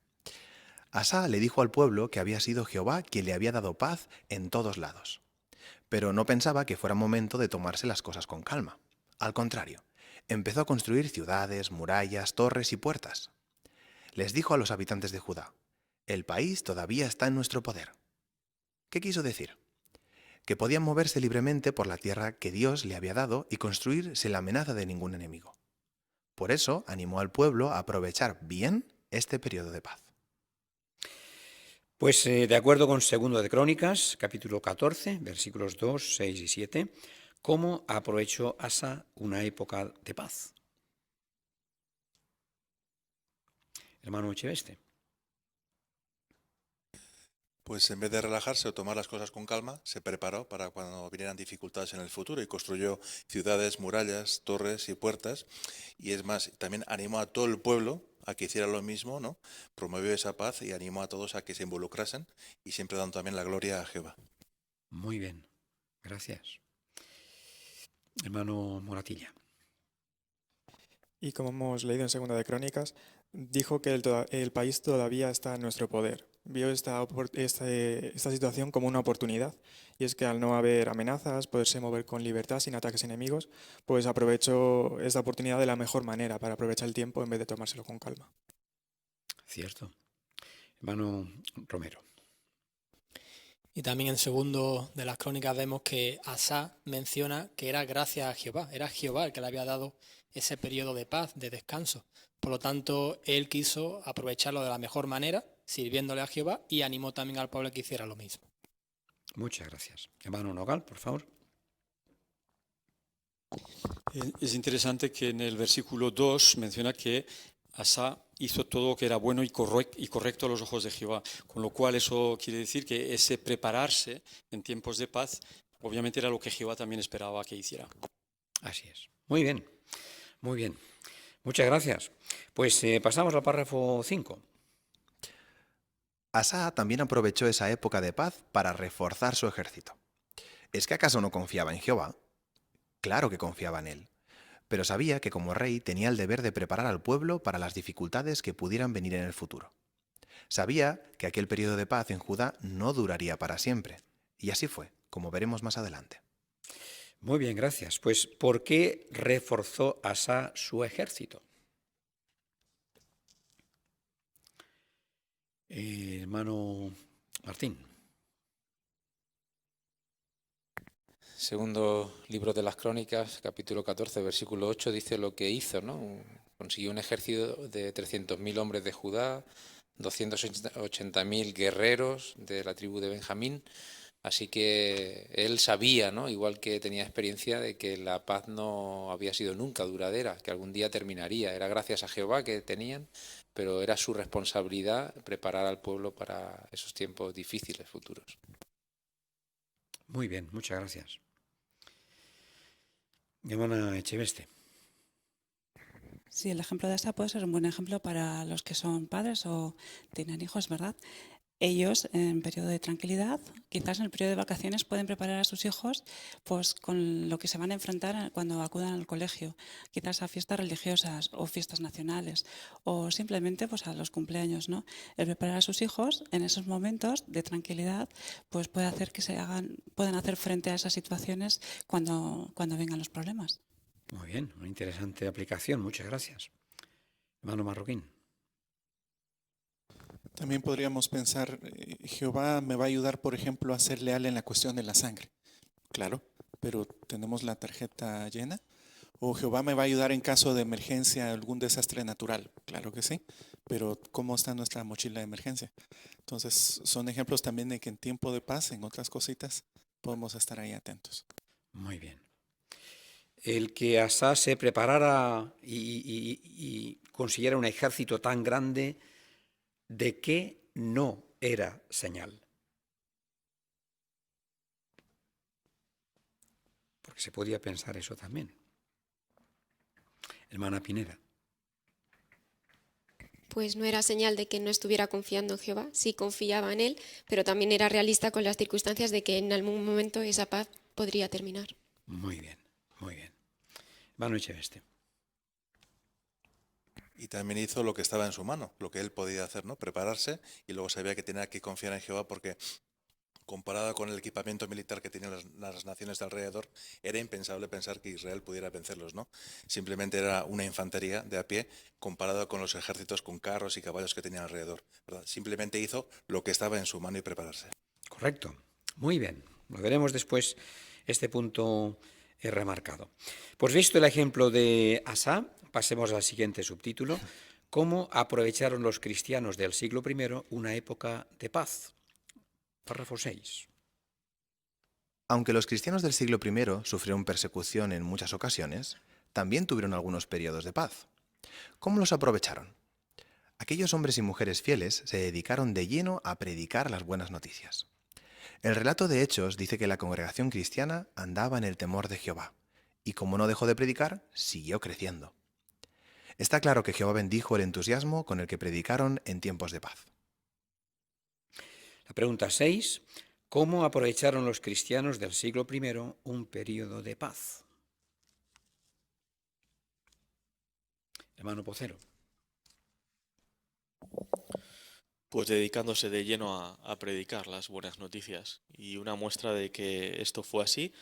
Asa le dijo al pueblo que había sido Jehová quien le había dado paz en todos lados. Pero no pensaba que fuera momento de tomarse las cosas con calma. Al contrario, empezó a construir ciudades, murallas, torres y puertas. Les dijo a los habitantes de Judá: el país todavía está en nuestro poder. ¿Qué quiso decir? Que podían moverse libremente por la tierra que Dios le había dado y construir sin la amenaza de ningún enemigo. Por eso animó al pueblo a aprovechar bien este periodo de paz.
Pues de acuerdo con segundo de Crónicas, capítulo 14, versículos 2, 6 y 7, ¿cómo aprovechó Asa una época de paz? Hermano Echeveste.
Pues en vez de relajarse o tomar las cosas con calma, se preparó para cuando vinieran dificultades en el futuro y construyó ciudades, murallas, torres y puertas. Y es más, también animó a todo el pueblo a que hiciera lo mismo, ¿no? Promovió esa paz y animó a todos a que se involucrasen y siempre dando también la gloria a Jehová.
Muy bien, gracias. Hermano Moratilla.
Y como hemos leído en Segunda de Crónicas, dijo que el país todavía está en nuestro poder. Vio esta situación como una oportunidad, y es que al no haber amenazas, poderse mover con libertad sin ataques enemigos, pues aprovechó esta oportunidad de la mejor manera para aprovechar el tiempo en vez de tomárselo con calma.
Cierto. Hermano Romero.
Y también en segundo de las Crónicas vemos que Asa menciona que era gracias a Jehová, era Jehová el que le había dado ese periodo de paz, de descanso. Por lo tanto, él quiso aprovecharlo de la mejor manera sirviéndole a Jehová, y animó también al pueblo que hiciera lo mismo.
Muchas gracias. Hermano Nogal, por favor.
Es interesante que en el versículo 2 menciona que Asa hizo todo lo que era bueno y correcto a los ojos de Jehová, con lo cual eso quiere decir que ese prepararse en tiempos de paz obviamente era lo que Jehová también esperaba que hiciera.
Así es. Muy bien, muy bien. Muchas gracias. Pues pasamos al párrafo 5.
Asa también aprovechó esa época de paz para reforzar su ejército. ¿Es que acaso no confiaba en Jehová? Claro que confiaba en él, pero sabía que como rey tenía el deber de preparar al pueblo para las dificultades que pudieran venir en el futuro. Sabía que aquel periodo de paz en Judá no duraría para siempre, y así fue, como veremos más adelante.
Muy bien, gracias. Pues, ¿por qué reforzó Asa su ejército? Hermano Martín.
Segundo libro de las Crónicas, capítulo 14, versículo 8, dice lo que hizo, ¿no? Consiguió un ejército de 300.000 hombres de Judá, 280.000 guerreros de la tribu de Benjamín. Así que él sabía, ¿no? Igual que tenía experiencia de que la paz no había sido nunca duradera, que algún día terminaría. Era gracias a Jehová que tenían, pero era su responsabilidad preparar al pueblo para esos tiempos difíciles futuros.
Muy bien, muchas gracias. Hermana Echeveste.
Sí, el ejemplo de Asa puede ser un buen ejemplo para los que son padres o tienen hijos, ¿verdad? Ellos, en periodo de tranquilidad, quizás en el periodo de vacaciones, pueden preparar a sus hijos pues, con lo que se van a enfrentar cuando acudan al colegio, quizás a fiestas religiosas o fiestas nacionales, o simplemente pues, a los cumpleaños, ¿no? El preparar a sus hijos en esos momentos de tranquilidad pues, puede hacer que puedan hacer frente a esas situaciones cuando vengan los problemas.
Muy bien, una interesante aplicación, muchas gracias. Hermano Marroquín.
También podríamos pensar, Jehová me va a ayudar, por ejemplo, a ser leal en la cuestión de la sangre. Claro, pero ¿tenemos la tarjeta llena? ¿O Jehová me va a ayudar en caso de emergencia, algún desastre natural? Claro que sí, pero ¿cómo está nuestra mochila de emergencia? Entonces, son ejemplos también de que en tiempo de paz, en otras cositas, podemos estar ahí atentos.
Muy bien. El que Asa se preparara y consiguiera un ejército tan grande, ¿de qué no era señal? Porque se podía pensar eso también. Hermana Pineda.
Pues no era señal de que no estuviera confiando en Jehová, sí confiaba en él, pero también era realista con las circunstancias de que en algún momento esa paz podría terminar.
Muy bien, muy bien. Hermano Echeveste.
Y también hizo lo que estaba en su mano, lo que él podía hacer, ¿no? Prepararse, y luego sabía que tenía que confiar en Jehová porque, comparado con el equipamiento militar que tenían las naciones de alrededor, era impensable pensar que Israel pudiera vencerlos, ¿no? Simplemente era una infantería de a pie comparado con los ejércitos con carros y caballos que tenían alrededor, ¿verdad? Simplemente hizo lo que estaba en su mano y prepararse.
Correcto. Muy bien. Lo veremos después, este punto remarcado. Pues visto el ejemplo de Asa, pasemos al siguiente subtítulo. ¿Cómo aprovecharon los cristianos del siglo I una época de paz? Párrafo 6.
Aunque los cristianos del siglo I sufrieron persecución en muchas ocasiones, también tuvieron algunos periodos de paz. ¿Cómo los aprovecharon? Aquellos hombres y mujeres fieles se dedicaron de lleno a predicar las buenas noticias. El relato de Hechos dice que la congregación cristiana andaba en el temor de Jehová, y como no dejó de predicar, siguió creciendo. Está claro que Jehová bendijo el entusiasmo con el que predicaron en tiempos de paz.
La pregunta 6. ¿Cómo aprovecharon los cristianos del siglo I un periodo de paz? Hermano Pocero.
Pues dedicándose de lleno a predicar las buenas noticias. Y una muestra de que esto fue así,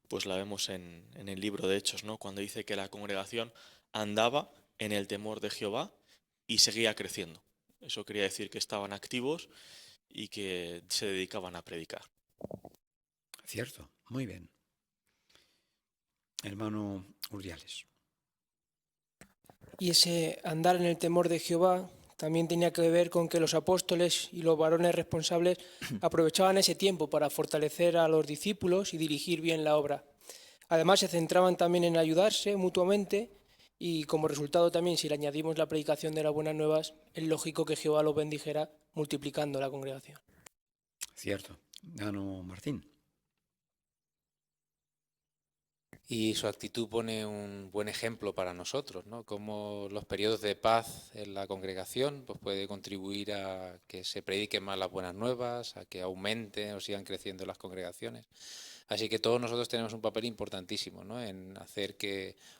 pues la vemos en el libro de Hechos, ¿no? Cuando dice que la congregación andaba en el temor de Jehová y seguía creciendo. Eso quería decir que estaban activos y que se dedicaban a predicar.
Cierto, muy bien. Hermano Urdiales.
Y ese andar en el temor de Jehová también tenía que ver con que los apóstoles y los varones responsables aprovechaban ese tiempo para fortalecer a los discípulos y dirigir bien la obra. Además, se centraban también en ayudarse mutuamente y como resultado también, si le añadimos la predicación de las buenas nuevas, es lógico que Jehová los bendijera multiplicando la congregación.
Cierto. Nano Martín.
Y su actitud pone un buen ejemplo para nosotros, ¿no? Cómo los periodos de paz en la congregación pues puede contribuir a que se prediquen más las buenas nuevas, a que aumenten o sigan creciendo las congregaciones. Así que todos nosotros tenemos un papel importantísimo, ¿no? En hacer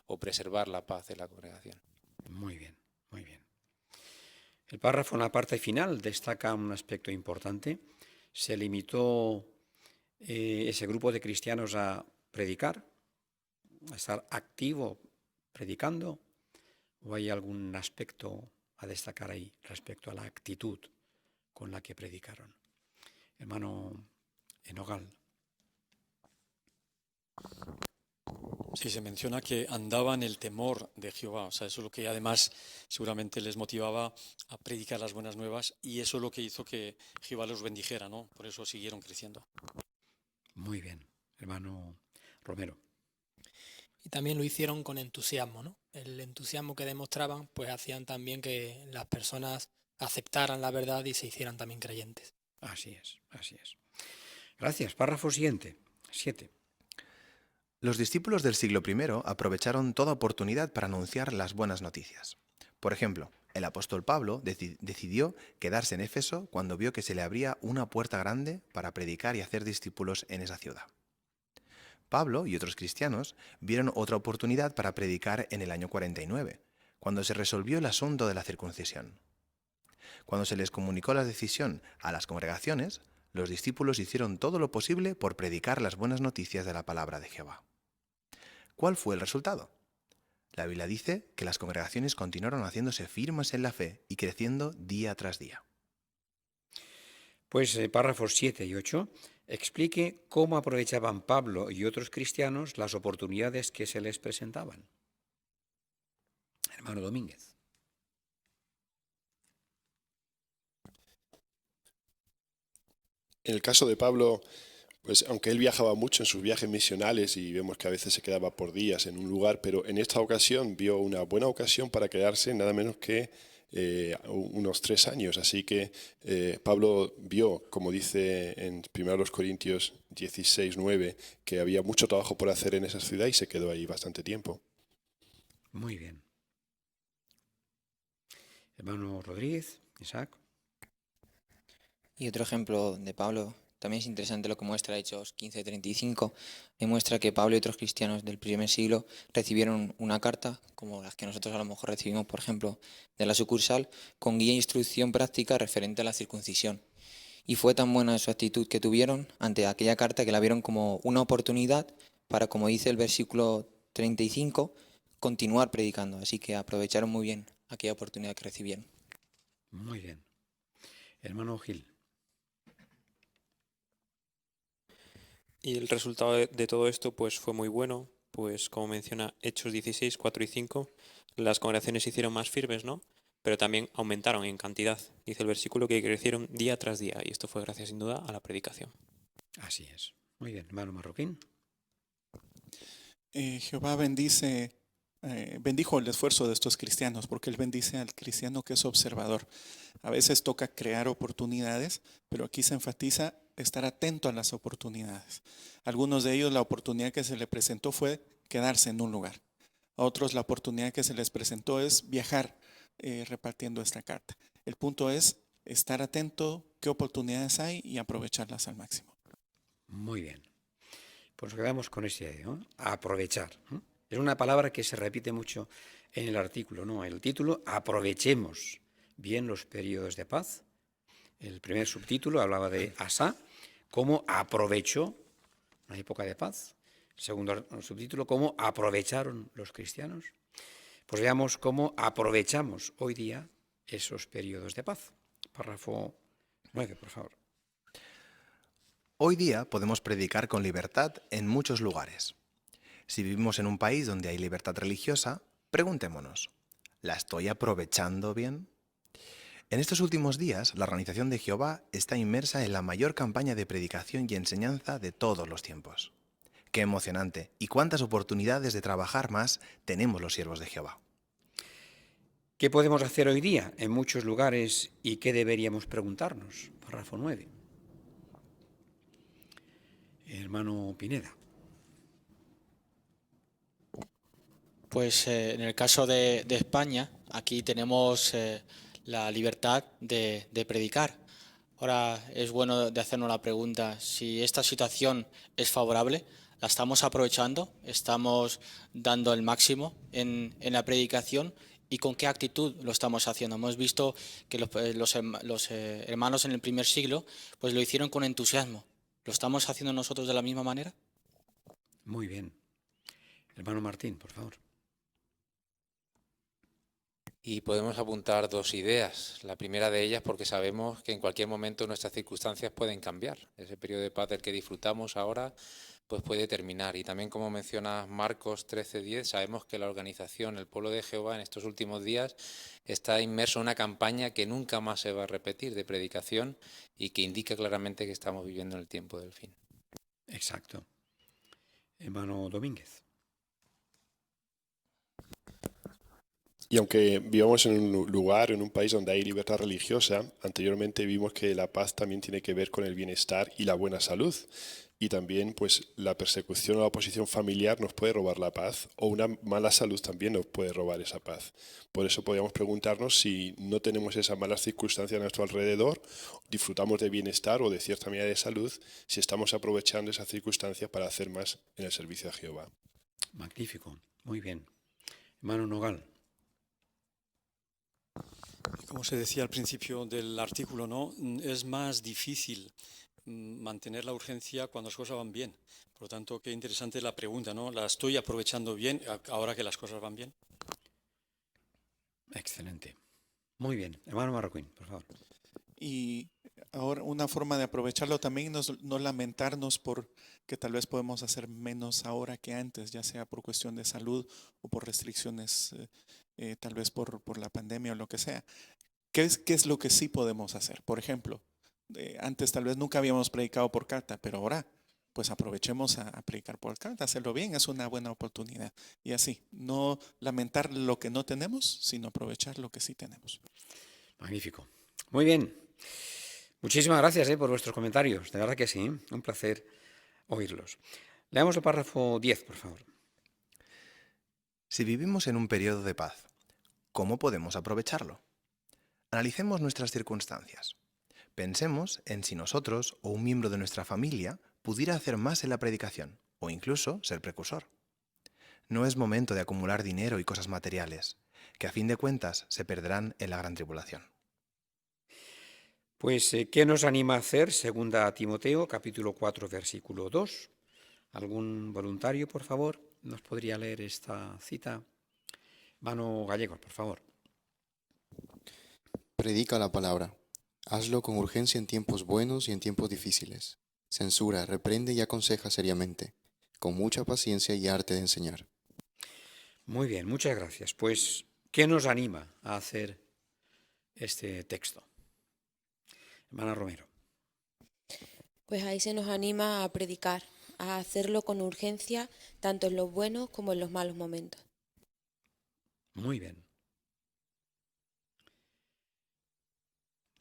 o preservar la paz en la congregación.
Muy bien, muy bien. El párrafo en la parte final destaca un aspecto importante. Se limitó ese grupo de cristianos a predicar, a estar activo predicando, o hay algún aspecto a destacar ahí respecto a la actitud con la que predicaron. Hermano Enogal.
Sí, se menciona que andaban el temor de Jehová, o sea, eso es lo que además seguramente les motivaba a predicar las buenas nuevas y eso es lo que hizo que Jehová los bendijera, ¿no? Por eso siguieron creciendo.
Muy bien, hermano Romero.
Y también lo hicieron con entusiasmo, ¿no? El entusiasmo que demostraban, pues hacían también que las personas aceptaran la verdad y se hicieran también creyentes.
Así es, así es. Gracias. Párrafo siguiente, 7.
Los discípulos del siglo I aprovecharon toda oportunidad para anunciar las buenas noticias. Por ejemplo, el apóstol Pablo decidió quedarse en Éfeso cuando vio que se le abría una puerta grande para predicar y hacer discípulos en esa ciudad. Pablo y otros cristianos vieron otra oportunidad para predicar en el año 49, cuando se resolvió el asunto de la circuncisión. Cuando se les comunicó la decisión a las congregaciones, los discípulos hicieron todo lo posible por predicar las buenas noticias de la palabra de Jehová. ¿Cuál fue el resultado? La Biblia dice que las congregaciones continuaron haciéndose firmes en la fe y creciendo día tras día.
Pues párrafos 7 y 8 explique cómo aprovechaban Pablo y otros cristianos las oportunidades que se les presentaban. Hermano Domínguez.
En el caso de Pablo, pues aunque él viajaba mucho en sus viajes misionales y vemos que a veces se quedaba por días en un lugar, pero en esta ocasión vio una buena ocasión para quedarse nada menos que unos 3 años. Así que Pablo vio, como dice en 1 Corintios 16:9, que había mucho trabajo por hacer en esa ciudad y se quedó ahí bastante tiempo.
Muy bien. Hermano Rodríguez, Isaac.
Y otro ejemplo de Pablo, también es interesante lo que muestra Hechos 15:35, demuestra que Pablo y otros cristianos del primer siglo recibieron una carta, como las que nosotros a lo mejor recibimos, por ejemplo, de la sucursal, con guía e instrucción práctica referente a la circuncisión. Y fue tan buena su actitud que tuvieron ante aquella carta que la vieron como una oportunidad para, como dice el versículo 35, continuar predicando. Así que aprovecharon muy bien aquella oportunidad que recibieron.
Muy bien. Hermano Gil.
Y el resultado de todo esto pues fue muy bueno, pues como menciona Hechos 16, 4 y 5, las congregaciones se hicieron más firmes, ¿no? Pero también aumentaron en cantidad. Dice el versículo que crecieron día tras día y esto fue gracias sin duda a la predicación.
Así es. Muy bien, hermano Marroquín.
Jehová bendijo el esfuerzo de estos cristianos, porque Él bendice al cristiano que es observador. A veces toca crear oportunidades, pero aquí se enfatiza estar atento a las oportunidades. Algunos de ellos la oportunidad que se les presentó fue quedarse en un lugar. A otros la oportunidad que se les presentó es viajar repartiendo esta carta. El punto es estar atento, qué oportunidades hay y aprovecharlas al máximo.
Muy bien. Pues nos quedamos con ese, ¿no? Aprovechar. Es una palabra que se repite mucho en el artículo, ¿no? El título, aprovechemos bien los periodos de paz. El primer subtítulo hablaba de Asa, cómo aprovechó una época de paz. El segundo subtítulo, cómo aprovecharon los cristianos. Pues veamos cómo aprovechamos hoy día esos periodos de paz. Párrafo 9, por favor.
Hoy día podemos predicar con libertad en muchos lugares. Si vivimos en un país donde hay libertad religiosa, preguntémonos, ¿la estoy aprovechando bien? En estos últimos días, la Organización de Jehová está inmersa en la mayor campaña de predicación y enseñanza de todos los tiempos. ¡Qué emocionante! Y cuántas oportunidades de trabajar más tenemos los siervos de Jehová.
¿Qué podemos hacer hoy día en muchos lugares y qué deberíamos preguntarnos? Párrafo 9. Hermano Pineda.
Pues en el caso de España, aquí tenemos la libertad de predicar. Ahora es bueno de hacernos la pregunta, si esta situación es favorable, ¿la estamos aprovechando? ¿Estamos dando el máximo en la predicación? ¿Y con qué actitud lo estamos haciendo? Hemos visto que los hermanos en el primer siglo pues lo hicieron con entusiasmo. ¿Lo estamos haciendo nosotros de la misma manera?
Muy bien. Hermano Martín, por favor.
Y podemos apuntar dos ideas. La primera de ellas porque sabemos que en cualquier momento nuestras circunstancias pueden cambiar. Ese periodo de paz del que disfrutamos ahora pues puede terminar. Y también, como menciona Marcos 13:10, sabemos que la organización, el pueblo de Jehová, en estos últimos días está inmerso en una campaña que nunca más se va a repetir de predicación y que indica claramente que estamos viviendo en el tiempo del fin.
Exacto. Hermano Domínguez.
Y aunque vivamos en un lugar, en un país donde hay libertad religiosa, anteriormente vimos que la paz también tiene que ver con el bienestar y la buena salud. Y también, pues, la persecución o la oposición familiar nos puede robar la paz, o una mala salud también nos puede robar esa paz. Por eso podríamos preguntarnos si no tenemos esas malas circunstancias a nuestro alrededor, disfrutamos de bienestar o de cierta medida de salud, si estamos aprovechando esas circunstancias para hacer más en el servicio a Jehová.
Magnífico, muy bien. Hermano Nogal.
Como se decía al principio del artículo, ¿no? Es más difícil mantener la urgencia cuando las cosas van bien. Por lo tanto, qué interesante la pregunta, ¿no? ¿La estoy aprovechando bien ahora que las cosas van bien?
Excelente. Muy bien. Hermano Marroquín, por favor.
Y ahora una forma de aprovecharlo también no lamentarnos por que tal vez podemos hacer menos ahora que antes, ya sea por cuestión de salud o por restricciones, tal vez por la pandemia o lo que sea. ¿Qué es lo que sí podemos hacer? Por ejemplo, antes tal vez nunca habíamos predicado por carta, pero ahora pues aprovechemos a predicar por carta, hacerlo bien, es una buena oportunidad. Y así, no lamentar lo que no tenemos, sino aprovechar lo que sí tenemos.
Magnífico. Muy bien. Muchísimas gracias por vuestros comentarios. De verdad que sí, un placer oírlos. Leamos el párrafo 10, por favor.
Si vivimos en un periodo de paz, ¿cómo podemos aprovecharlo? Analicemos nuestras circunstancias. Pensemos en si nosotros o un miembro de nuestra familia pudiera hacer más en la predicación o incluso ser precursor. No es momento de acumular dinero y cosas materiales, que a fin de cuentas se perderán en la gran tribulación.
Pues, ¿qué nos anima a hacer? Segunda Timoteo, capítulo 4, versículo 2. ¿Algún voluntario, por favor, nos podría leer esta cita? Hermano Gallegos, por favor.
Predica la palabra. Hazlo con urgencia en tiempos buenos y en tiempos difíciles. Censura, reprende y aconseja seriamente, con mucha paciencia y arte de enseñar.
Muy bien, muchas gracias. Pues, ¿qué nos anima a hacer este texto? Hermana Romero.
Pues ahí se nos anima a predicar, a hacerlo con urgencia, tanto en los buenos como en los malos momentos.
Muy bien.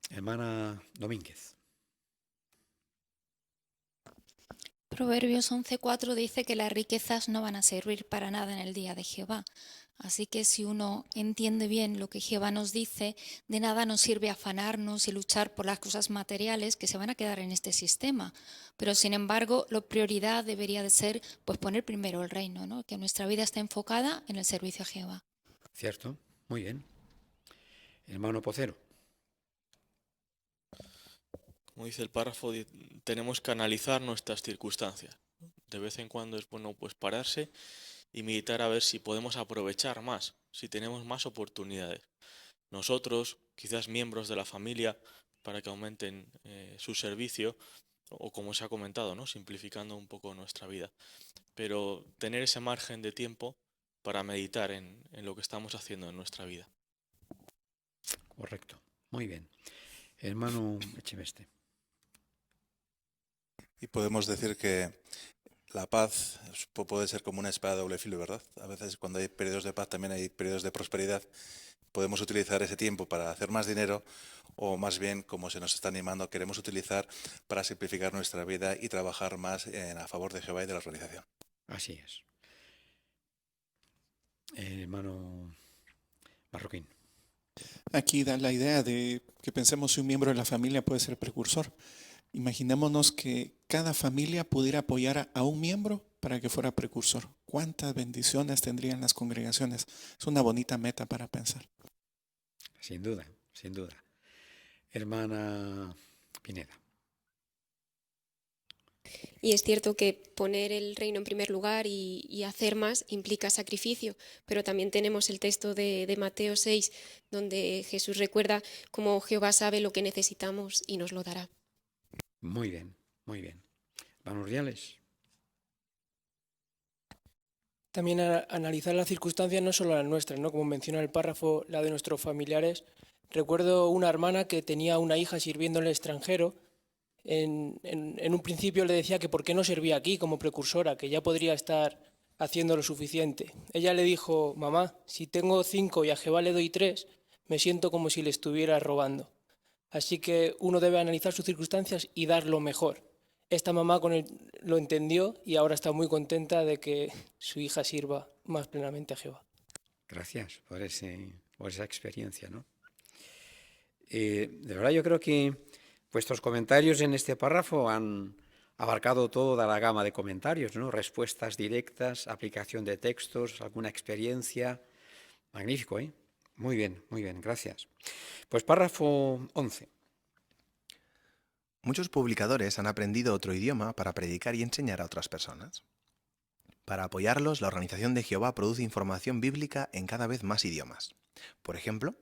Hermana Domínguez.
Proverbios 11:4 dice que las riquezas no van a servir para nada en el día de Jehová. Así que si uno entiende bien lo que Jehová nos dice, de nada nos sirve afanarnos y luchar por las cosas materiales que se van a quedar en este sistema. Pero sin embargo, la prioridad debería de ser pues poner primero el reino, ¿no? Que nuestra vida esté enfocada en el servicio a Jehová.
Cierto, muy bien. Hermano Pocero.
Como dice el párrafo, tenemos que analizar nuestras circunstancias. De vez en cuando es bueno pues pararse y meditar a ver si podemos aprovechar más, si tenemos más oportunidades. Nosotros, quizás miembros de la familia, para que aumenten su servicio, o como se ha comentado, ¿no? Simplificando un poco nuestra vida. Pero tener ese margen de tiempo para meditar en lo que estamos haciendo en nuestra vida.
Correcto. Muy bien. Hermano Echeveste.
Y podemos decir que la paz puede ser como una espada de doble filo, ¿verdad? A veces cuando hay periodos de paz también hay periodos de prosperidad. Podemos utilizar ese tiempo para hacer más dinero o más bien, como se nos está animando, queremos utilizar para simplificar nuestra vida y trabajar más a favor de Jehová y de la organización.
Así es. Hermano Marroquín.
Aquí da la idea de que pensemos si un miembro de la familia puede ser precursor. Imaginémonos que cada familia pudiera apoyar a un miembro para que fuera precursor. ¿Cuántas bendiciones tendrían las congregaciones? Es una bonita meta para pensar.
Sin duda, sin duda. Hermana Pineda.
Y es cierto que poner el reino en primer lugar y hacer más implica sacrificio, pero también tenemos el texto de Mateo 6, donde Jesús recuerda cómo Jehová sabe lo que necesitamos y nos lo dará.
Muy bien, muy bien. Hermano Urdiales.
También analizar las circunstancias, no solo las nuestras, ¿no? Como menciona el párrafo, la de nuestros familiares. Recuerdo una hermana que tenía una hija sirviendo en el extranjero. En un principio le decía que por qué no servía aquí como precursora, que ya podría estar haciendo lo suficiente. Ella le dijo: mamá, si tengo 5 y a Jehová le doy 3, me siento como si le estuviera robando. Así que uno debe analizar sus circunstancias y dar lo mejor. Esta mamá lo entendió y ahora está muy contenta de que su hija sirva más plenamente a Jehová.
Gracias por esa experiencia, ¿no? De verdad yo creo que vuestros comentarios en este párrafo han abarcado toda la gama de comentarios, ¿no? Respuestas directas, aplicación de textos, alguna experiencia. Magnífico, ¿eh? Muy bien, gracias. Pues párrafo 11.
Muchos publicadores han aprendido otro idioma para predicar y enseñar a otras personas. Para apoyarlos, la Organización de Jehová produce información bíblica en cada vez más idiomas. Por ejemplo,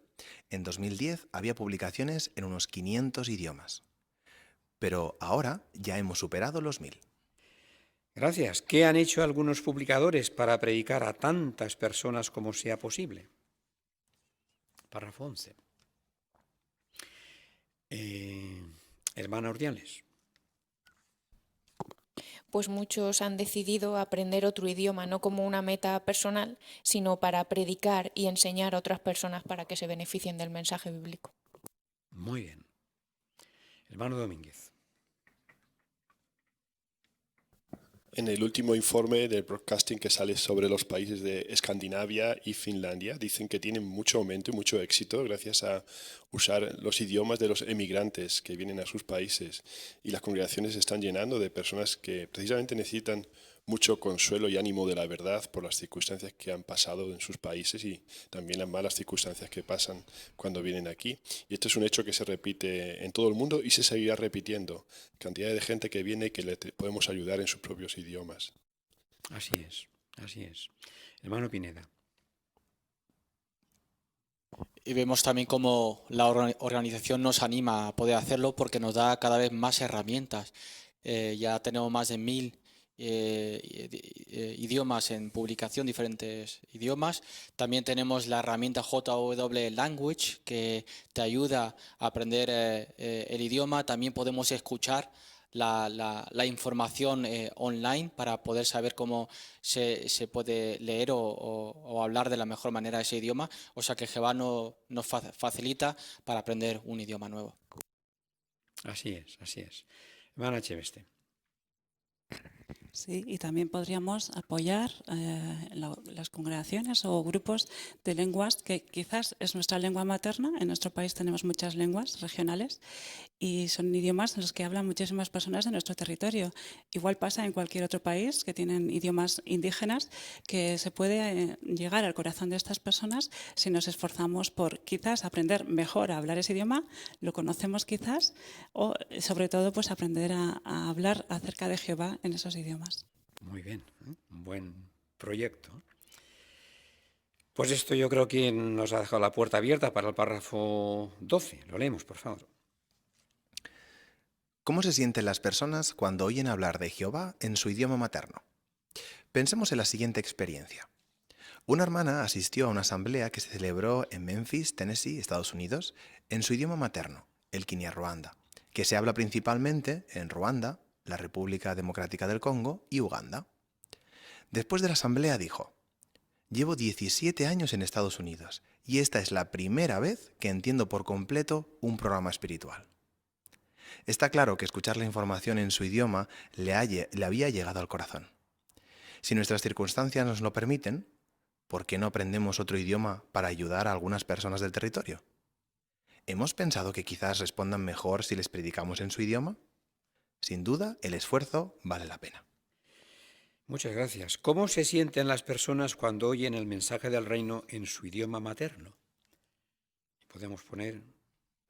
en 2010 había publicaciones en unos 500 idiomas. Pero ahora ya hemos superado los 1000.
Gracias. ¿Qué han hecho algunos publicadores para predicar a tantas personas como sea posible? Párrafo 11. Hermana Urdiales.
Pues muchos han decidido aprender otro idioma, no como una meta personal, sino para predicar y enseñar a otras personas para que se beneficien del mensaje bíblico.
Muy bien. Hermano Domínguez.
En el último informe del broadcasting que sale sobre los países de Escandinavia y Finlandia, dicen que tienen mucho aumento y mucho éxito gracias a usar los idiomas de los emigrantes que vienen a sus países. Y las congregaciones se están llenando de personas que precisamente necesitan mucho consuelo y ánimo de la verdad por las circunstancias que han pasado en sus países y también las malas circunstancias que pasan cuando vienen aquí. Y esto es un hecho que se repite en todo el mundo y se seguirá repitiendo. Cantidad de gente que viene y que le podemos ayudar en sus propios idiomas.
Así es, así es. Hermano Pineda.
Y vemos también cómo la organización nos anima a poder hacerlo porque nos da cada vez más herramientas. Ya tenemos más de 1000 idiomas en publicación, diferentes idiomas. También tenemos la herramienta JW Language que te ayuda a aprender el idioma. También podemos escuchar la información online para poder saber cómo se puede leer o hablar de la mejor manera ese idioma. O sea que Jehová nos facilita para aprender un idioma nuevo.
Así es, así es. Hermana Echeveste.
Sí, y también podríamos apoyar las congregaciones o grupos de lenguas que quizás es nuestra lengua materna. En nuestro país tenemos muchas lenguas regionales y son idiomas en los que hablan muchísimas personas de nuestro territorio. Igual pasa en cualquier otro país que tienen idiomas indígenas, que se puede llegar al corazón de estas personas si nos esforzamos por quizás aprender mejor a hablar ese idioma, lo conocemos quizás, o sobre todo pues aprender a hablar acerca de Jehová en esos idiomas.
Muy bien, un buen proyecto. Pues esto yo creo que nos ha dejado la puerta abierta para el párrafo 12. Lo leemos, por favor.
¿Cómo se sienten las personas cuando oyen hablar de Jehová en su idioma materno? Pensemos en la siguiente experiencia. Una hermana asistió a una asamblea que se celebró en Memphis, Tennessee, Estados Unidos, en su idioma materno, el Kinyarwanda, que se habla principalmente en Ruanda, la República Democrática del Congo y Uganda. Después de la asamblea dijo: llevo 17 años en Estados Unidos y esta es la primera vez que entiendo por completo un programa espiritual. Está claro que escuchar la información en su idioma le había llegado al corazón. Si nuestras circunstancias nos lo permiten, ¿por qué no aprendemos otro idioma para ayudar a algunas personas del territorio? ¿Hemos pensado que quizás respondan mejor si les predicamos en su idioma? Sin duda, el esfuerzo vale la pena.
Muchas gracias. ¿Cómo se sienten las personas cuando oyen el mensaje del reino en su idioma materno? Podemos poner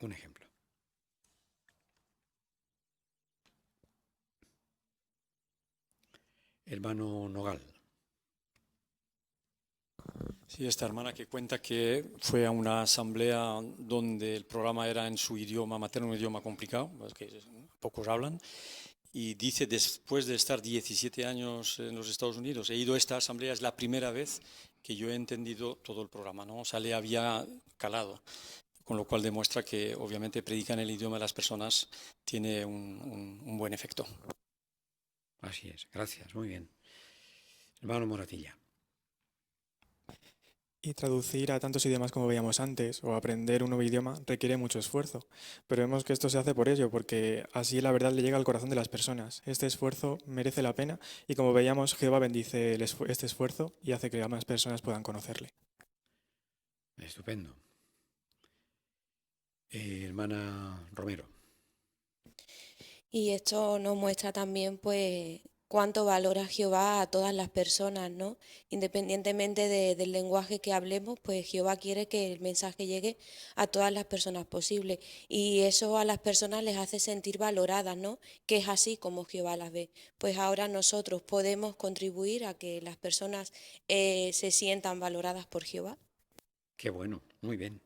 un ejemplo. Hermano Nogal.
Sí, esta hermana que cuenta que fue a una asamblea donde el programa era en su idioma materno, un idioma complicado, que pocos hablan, y dice, después de estar 17 años en los Estados Unidos, he ido a esta asamblea, es la primera vez que yo he entendido todo el programa, ¿no? O sea, le había calado, con lo cual demuestra que obviamente predicar en el idioma de las personas tiene un buen efecto.
Así es, gracias, muy bien. Hermano Moratilla.
Y traducir a tantos idiomas como veíamos antes, o aprender un nuevo idioma, requiere mucho esfuerzo. Pero vemos que esto se hace por ello, porque así la verdad le llega al corazón de las personas. Este esfuerzo merece la pena y como veíamos, Jehová bendice este esfuerzo y hace que más personas puedan conocerle.
Estupendo. Hermana Romero.
Y esto nos muestra también, pues, cuánto valora Jehová a todas las personas, ¿no? Independientemente del lenguaje que hablemos, pues Jehová quiere que el mensaje llegue a todas las personas posibles. Y eso a las personas les hace sentir valoradas, ¿no? Que es así como Jehová las ve. Pues ahora nosotros podemos contribuir a que las personas se sientan valoradas por Jehová.
Qué bueno, muy bien.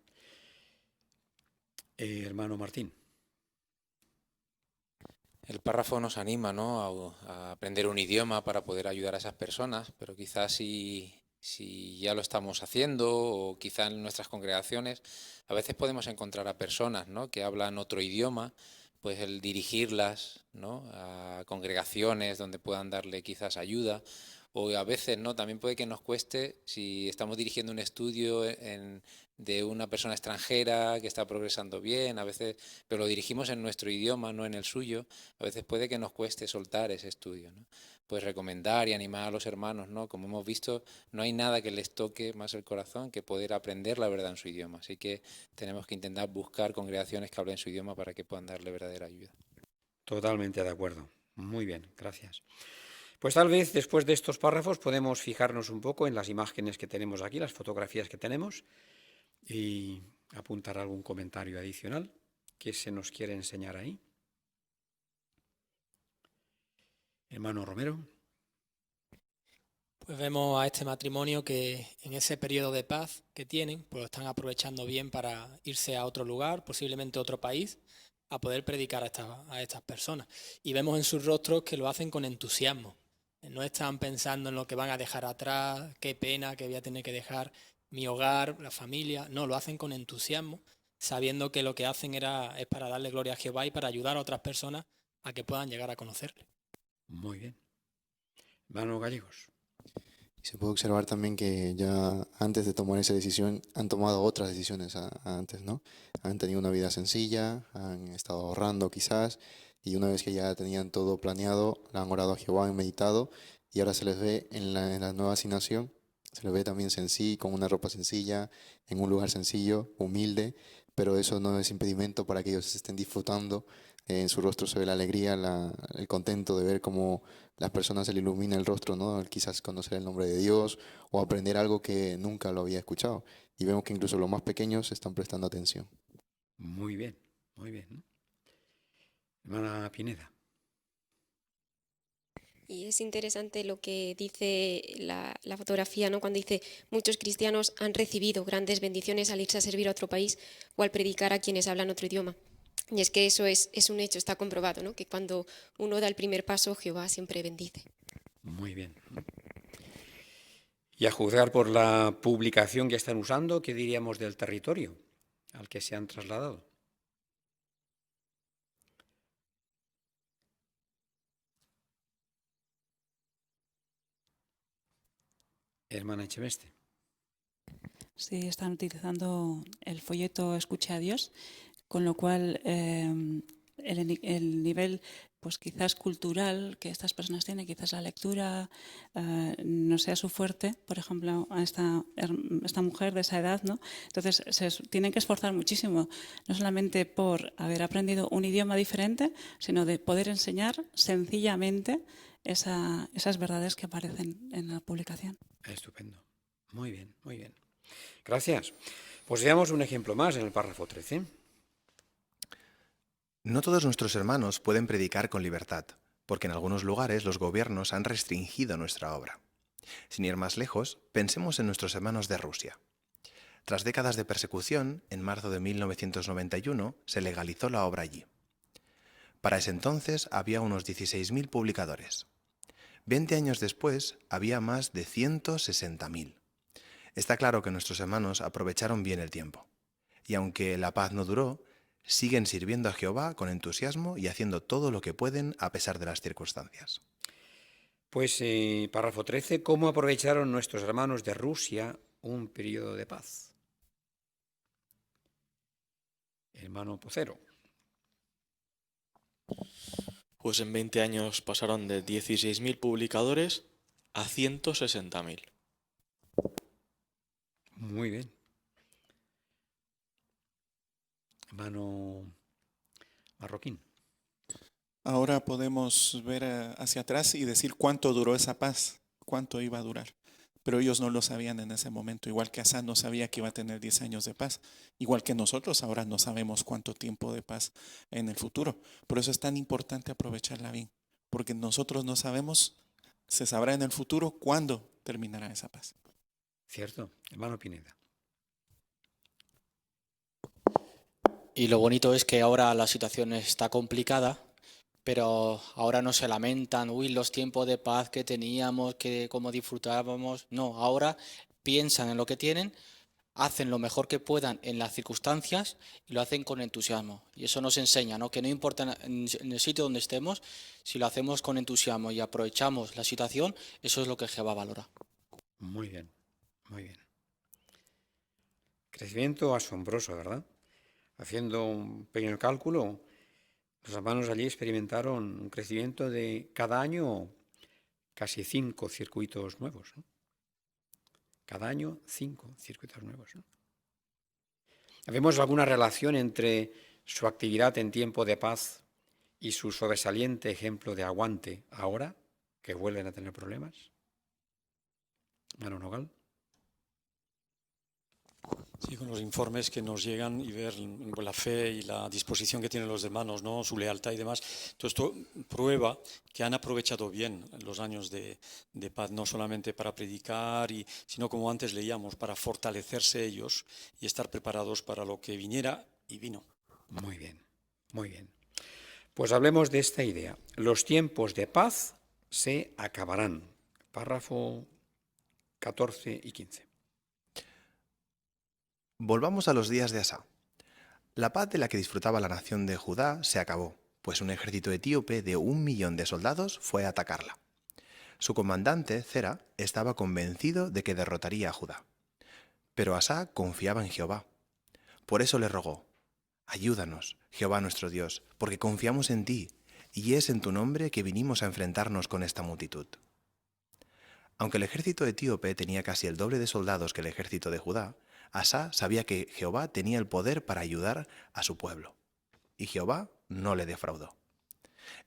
Hermano Martín.
El párrafo nos anima, ¿no?, a aprender un idioma para poder ayudar a esas personas, pero quizás si ya lo estamos haciendo o quizás en nuestras congregaciones, a veces podemos encontrar a personas, ¿no?, que hablan otro idioma, pues el dirigirlas, ¿no?, a congregaciones donde puedan darle quizás ayuda. O a veces, ¿no?, también puede que nos cueste, si estamos dirigiendo un estudio de una persona extranjera que está progresando bien, a veces, pero lo dirigimos en nuestro idioma, no en el suyo, a veces puede que nos cueste soltar ese estudio, ¿no? Pues recomendar y animar a los hermanos, ¿no? Como hemos visto, no hay nada que les toque más el corazón que poder aprender la verdad en su idioma. Así que tenemos que intentar buscar congregaciones que hablen su idioma para que puedan darle verdadera ayuda.
Totalmente de acuerdo. Muy bien, gracias. Pues tal vez después de estos párrafos podemos fijarnos un poco en las imágenes que tenemos aquí, las fotografías que tenemos, y apuntar algún comentario adicional que se nos quiere enseñar ahí. Hermano Romero.
Pues vemos a este matrimonio que en ese periodo de paz que tienen, pues están aprovechando bien para irse a otro lugar, posiblemente a otro país, a poder predicar a estas personas. Y vemos en sus rostros que lo hacen con entusiasmo. No están pensando en lo que van a dejar atrás, qué pena que voy a tener que dejar mi hogar, la familia. No, lo hacen con entusiasmo, sabiendo que lo que hacen es para darle gloria a Jehová y para ayudar a otras personas a que puedan llegar a conocerle.
Muy bien. Hermano Gallegos.
Se puede observar también que ya antes de tomar esa decisión han tomado otras decisiones antes, ¿no? Han tenido una vida sencilla, han estado ahorrando quizás, y una vez que ya tenían todo planeado, han orado a Jehová, han meditado, y ahora se les ve en la nueva asignación, se les ve también sencillo, con una ropa sencilla, en un lugar sencillo, humilde, pero eso no es impedimento para que ellos estén disfrutando. En su rostro se ve la alegría, el contento de ver cómo las personas se le ilumina el rostro, ¿no? Quizás conocer el nombre de Dios o aprender algo que nunca lo había escuchado. Y vemos que incluso los más pequeños están prestando atención.
Muy bien, muy bien. Hermana Pineda.
Y es interesante lo que dice la fotografía, ¿no? Cuando dice, muchos cristianos han recibido grandes bendiciones al irse a servir a otro país o al predicar a quienes hablan otro idioma. Y es que eso es un hecho, está comprobado, ¿no? Que cuando uno da el primer paso, Jehová siempre bendice.
Muy bien. Y a juzgar por la publicación que están usando, ¿qué diríamos del territorio al que se han trasladado? Hermana Echeveste.
Sí, están utilizando el folleto Escucha a Dios, con lo cual el nivel, pues quizás cultural que estas personas tienen, quizás la lectura no sea su fuerte, por ejemplo, a esta mujer de esa edad, ¿no? Entonces se tienen que esforzar muchísimo, no solamente por haber aprendido un idioma diferente, sino de poder enseñar sencillamente esas verdades que aparecen en la publicación.
Estupendo. Muy bien, muy bien. Gracias. Pues veamos un ejemplo más en el párrafo 13.
No todos nuestros hermanos pueden predicar con libertad, porque en algunos lugares los gobiernos han restringido nuestra obra. Sin ir más lejos, pensemos en nuestros hermanos de Rusia. Tras décadas de persecución, en marzo de 1991 se legalizó la obra allí. Para ese entonces había unos 16.000 publicadores. 20 años después había más de 160.000. Está claro que nuestros hermanos aprovecharon bien el tiempo. Y aunque la paz no duró, siguen sirviendo a Jehová con entusiasmo y haciendo todo lo que pueden a pesar de las circunstancias.
Pues párrafo 13, ¿cómo aprovecharon nuestros hermanos de Rusia un periodo de paz? Hermano Pocero.
Pues en 20 años pasaron de 16.000 publicadores a 160.000.
Muy bien. Hermano Marroquín.
Ahora podemos ver hacia atrás y decir cuánto duró esa paz, cuánto iba a durar. Pero ellos no lo sabían en ese momento, igual que Asa no sabía que iba a tener 10 años de paz, igual que nosotros ahora no sabemos cuánto tiempo de paz en el futuro. Por eso es tan importante aprovecharla bien, porque nosotros no sabemos, se sabrá en el futuro cuándo terminará esa paz.
Cierto, hermano Pineda.
Y lo bonito es que ahora la situación está complicada, pero ahora no se lamentan, uy, los tiempos de paz que teníamos, que cómo disfrutábamos. No, ahora piensan en lo que tienen, hacen lo mejor que puedan en las circunstancias y lo hacen con entusiasmo. Y eso nos enseña, ¿no? Que no importa en el sitio donde estemos, si lo hacemos con entusiasmo y aprovechamos la situación, eso es lo que Jehová valora.
Muy bien, muy bien. Crecimiento asombroso, ¿verdad? Haciendo un pequeño cálculo, los hermanos allí experimentaron un crecimiento de cada año casi 5 circuitos nuevos, ¿no? Cada año 5 circuitos nuevos, ¿no? ¿Vemos alguna relación entre su actividad en tiempo de paz y su sobresaliente ejemplo de aguante ahora, que vuelven a tener problemas? Hermano Nogal.
Sí, con los informes que nos llegan y ver la fe y la disposición que tienen los hermanos, ¿no? Su lealtad y demás. Todo esto prueba que han aprovechado bien los años de paz, no solamente para predicar, sino como antes leíamos, para fortalecerse ellos y estar preparados para lo que viniera y vino.
Muy bien, muy bien. Pues hablemos de esta idea. Los tiempos de paz se acabarán. Párrafo 14 y 15.
Volvamos a los días de Asa. La paz de la que disfrutaba la nación de Judá se acabó, pues un ejército etíope de 1 millón de soldados fue a atacarla. Su comandante, Zera, estaba convencido de que derrotaría a Judá. Pero Asa confiaba en Jehová. Por eso le rogó: ayúdanos, Jehová nuestro Dios, porque confiamos en ti, y es en tu nombre que vinimos a enfrentarnos con esta multitud. Aunque el ejército etíope tenía casi el doble de soldados que el ejército de Judá, Asa sabía que Jehová tenía el poder para ayudar a su pueblo, y Jehová no le defraudó.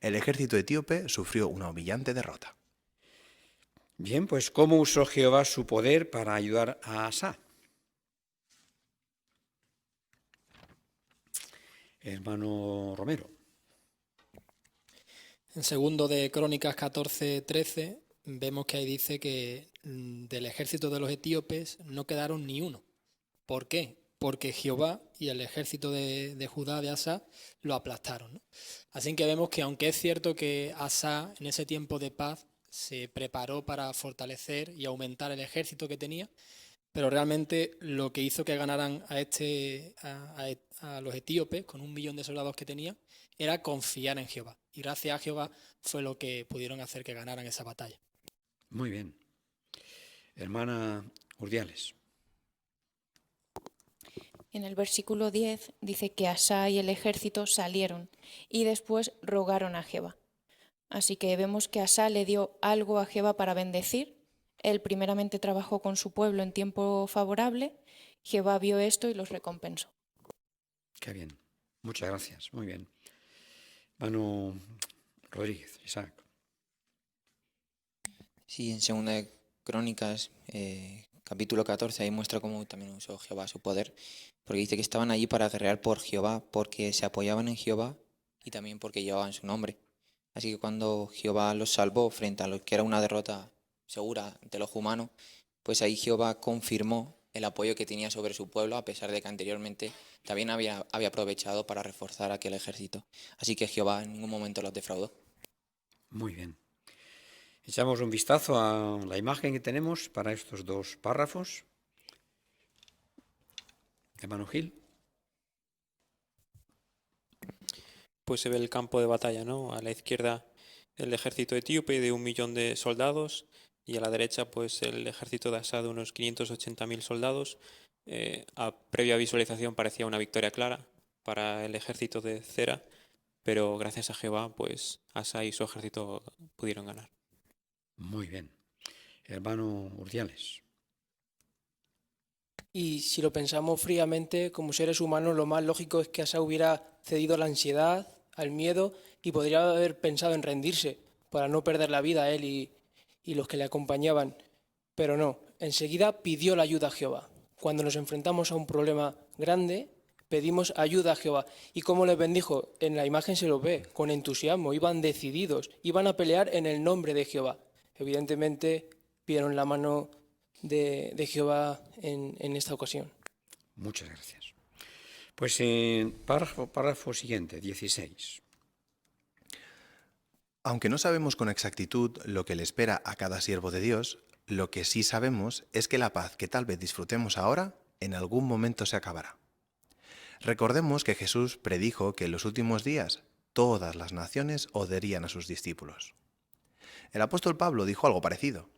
El ejército etíope sufrió una humillante derrota.
Bien, pues ¿cómo usó Jehová su poder para ayudar a Asa? Hermano Romero.
En segundo de Crónicas 14:13 vemos que ahí dice que del ejército de los etíopes no quedaron ni uno. ¿Por qué? Porque Jehová y el ejército de Judá, de Asa, lo aplastaron, ¿no? Así que vemos que aunque es cierto que Asa en ese tiempo de paz se preparó para fortalecer y aumentar el ejército que tenía, pero realmente lo que hizo que ganaran a los etíopes, con 1 millón de soldados que tenían, era confiar en Jehová. Y gracias a Jehová fue lo que pudieron hacer que ganaran esa batalla.
Muy bien. Hermana Urdiales.
En el versículo 10 dice que Asa y el ejército salieron y después rogaron a Jehová. Así que vemos que Asa le dio algo a Jehová para bendecir. Él primeramente trabajó con su pueblo en tiempo favorable. Jehová vio esto y los recompensó.
Qué bien. Muchas gracias. Muy bien. Hermano Rodríguez, Isaac.
Sí, en 2 de Crónicas, capítulo 14, ahí muestra cómo también usó Jehová su poder, porque dice que estaban allí para guerrear por Jehová, porque se apoyaban en Jehová y también porque llevaban su nombre. Así que cuando Jehová los salvó frente a lo que era una derrota segura ante los humanos, pues ahí Jehová confirmó el apoyo que tenía sobre su pueblo, a pesar de que anteriormente también había aprovechado para reforzar aquel ejército. Así que Jehová en ningún momento los defraudó.
Muy bien. Echamos un vistazo a la imagen que tenemos para estos 2 párrafos. Hermano Gil.
Pues se ve el campo de batalla, ¿no? A la izquierda el ejército etíope de 1 millón de soldados y a la derecha pues el ejército de Asa de unos 580.000 soldados. A previa visualización parecía una victoria clara para el ejército de Zera, pero gracias a Jehová pues Asa y su ejército pudieron ganar.
Muy bien. Hermano Urdiales.
Y si lo pensamos fríamente, como seres humanos, lo más lógico es que Asa hubiera cedido a la ansiedad, al miedo, y podría haber pensado en rendirse para no perder la vida a él y los que le acompañaban. Pero no, enseguida pidió la ayuda a Jehová. Cuando nos enfrentamos a un problema grande, pedimos ayuda a Jehová. ¿Y cómo les bendijo? En la imagen se lo ve, con entusiasmo, iban decididos, iban a pelear en el nombre de Jehová. Evidentemente, vieron la mano de Jehová en esta ocasión.
Muchas gracias. Pues párrafo siguiente, 16.
Aunque no sabemos con exactitud lo que le espera a cada siervo de Dios, lo que sí sabemos es que la paz que tal vez disfrutemos ahora, en algún momento se acabará. Recordemos que Jesús predijo que en los últimos días todas las naciones odiarían a sus discípulos. El apóstol Pablo dijo algo parecido.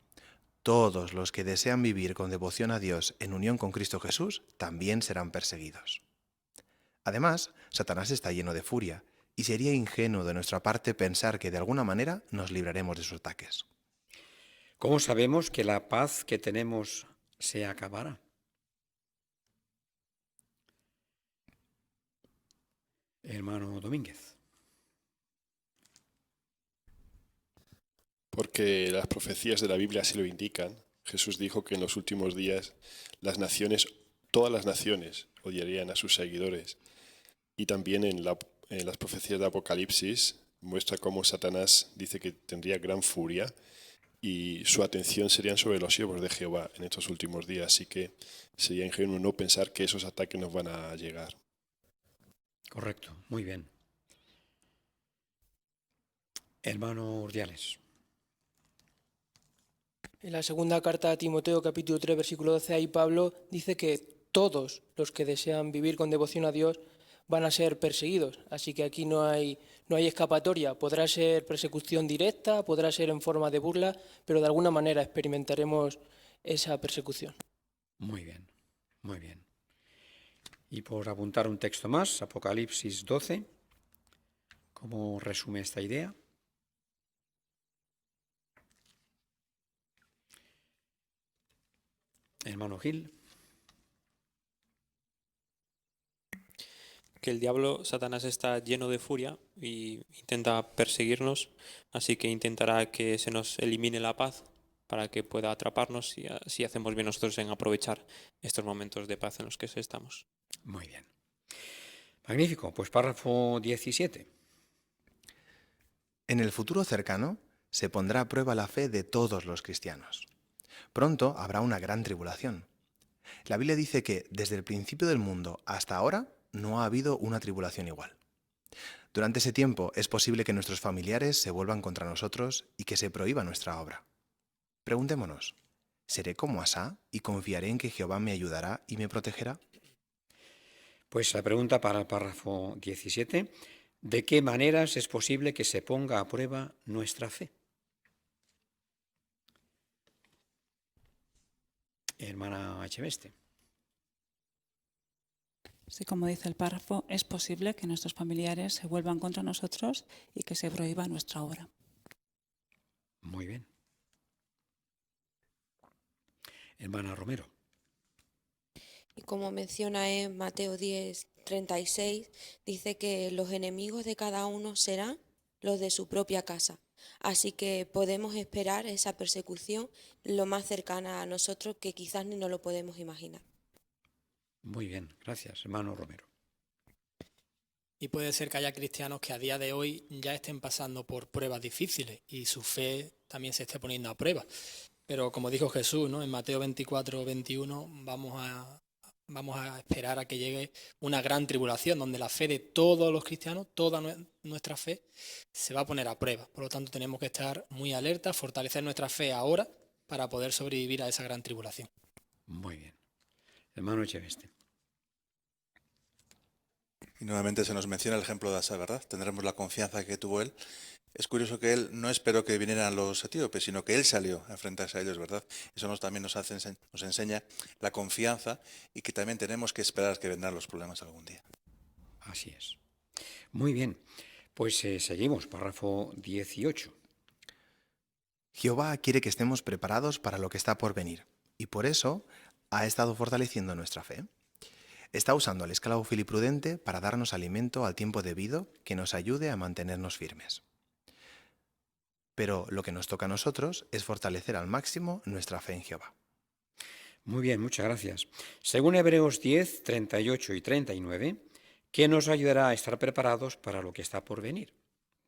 Todos los que desean vivir con devoción a Dios en unión con Cristo Jesús también serán perseguidos. Además, Satanás está lleno de furia y sería ingenuo de nuestra parte pensar que de alguna manera nos libraremos de sus ataques.
¿Cómo sabemos que la paz que tenemos se acabará? Hermano Domínguez.
Porque las profecías de la Biblia así lo indican. Jesús dijo que en los últimos días las naciones, todas las naciones, odiarían a sus seguidores. Y también en las profecías de Apocalipsis muestra cómo Satanás dice que tendría gran furia y su atención serían sobre los siervos de Jehová en estos últimos días. Así que sería ingenuo no pensar que esos ataques nos van a llegar.
Correcto, muy bien. Hermano Urdiales.
En la segunda carta a Timoteo, capítulo 3, versículo 12, ahí Pablo dice que todos los que desean vivir con devoción a Dios van a ser perseguidos. Así que aquí no hay escapatoria. Podrá ser persecución directa, podrá ser en forma de burla, pero de alguna manera experimentaremos esa persecución.
Muy bien, muy bien. Y por apuntar un texto más, Apocalipsis 12, ¿cómo resume esta idea? Hermano Gil.
Que el diablo, Satanás, está lleno de furia y intenta perseguirnos, así que intentará que se nos elimine la paz para que pueda atraparnos y así hacemos bien nosotros en aprovechar estos momentos de paz en los que estamos.
Muy bien. Magnífico. Pues párrafo 17.
En el futuro cercano se pondrá a prueba la fe de todos los cristianos. Pronto habrá una gran tribulación. La Biblia dice que desde el principio del mundo hasta ahora no ha habido una tribulación igual. Durante ese tiempo es posible que nuestros familiares se vuelvan contra nosotros y que se prohíba nuestra obra. Preguntémonos, ¿seré como Asá y confiaré en que Jehová me ayudará y me protegerá?
Pues la pregunta para el párrafo 17, ¿de qué maneras es posible que se ponga a prueba nuestra fe? Hermana Echeveste.
Sí, como dice el párrafo, es posible que nuestros familiares se vuelvan contra nosotros y que se prohíba nuestra obra.
Muy bien. Hermana Romero.
Y como menciona en Mateo 10:36, dice que los enemigos de cada uno serán los de su propia casa. Así que podemos esperar esa persecución lo más cercana a nosotros que quizás ni nos lo podemos imaginar.
Muy bien, gracias, hermano Romero.
Y puede ser que haya cristianos que a día de hoy ya estén pasando por pruebas difíciles y su fe también se esté poniendo a prueba. Pero como dijo Jesús, ¿no? En Mateo 24:21 vamos a esperar a que llegue una gran tribulación donde la fe de todos los cristianos, toda nuestra fe, se va a poner a prueba. Por lo tanto, tenemos que estar muy alertas, fortalecer nuestra fe ahora para poder sobrevivir a esa gran tribulación.
Muy bien. Hermano Echeveste.
Y nuevamente se nos menciona el ejemplo de Asa, ¿verdad? Tendremos la confianza que tuvo él. Es curioso que él no esperó que vinieran los etíopes, sino que él salió a enfrentarse a ellos, ¿verdad? Eso también nos enseña la confianza y que también tenemos que esperar que vendrán los problemas algún día.
Así es. Muy bien. Pues seguimos, párrafo 18.
Jehová quiere que estemos preparados para lo que está por venir, y por eso ha estado fortaleciendo nuestra fe. Está usando al esclavo fiel y prudente para darnos alimento al tiempo debido que nos ayude a mantenernos firmes. Pero lo que nos toca a nosotros es fortalecer al máximo nuestra fe en Jehová.
Muy bien, muchas gracias. Según Hebreos 10, 38 y 39, ¿qué nos ayudará a estar preparados para lo que está por venir?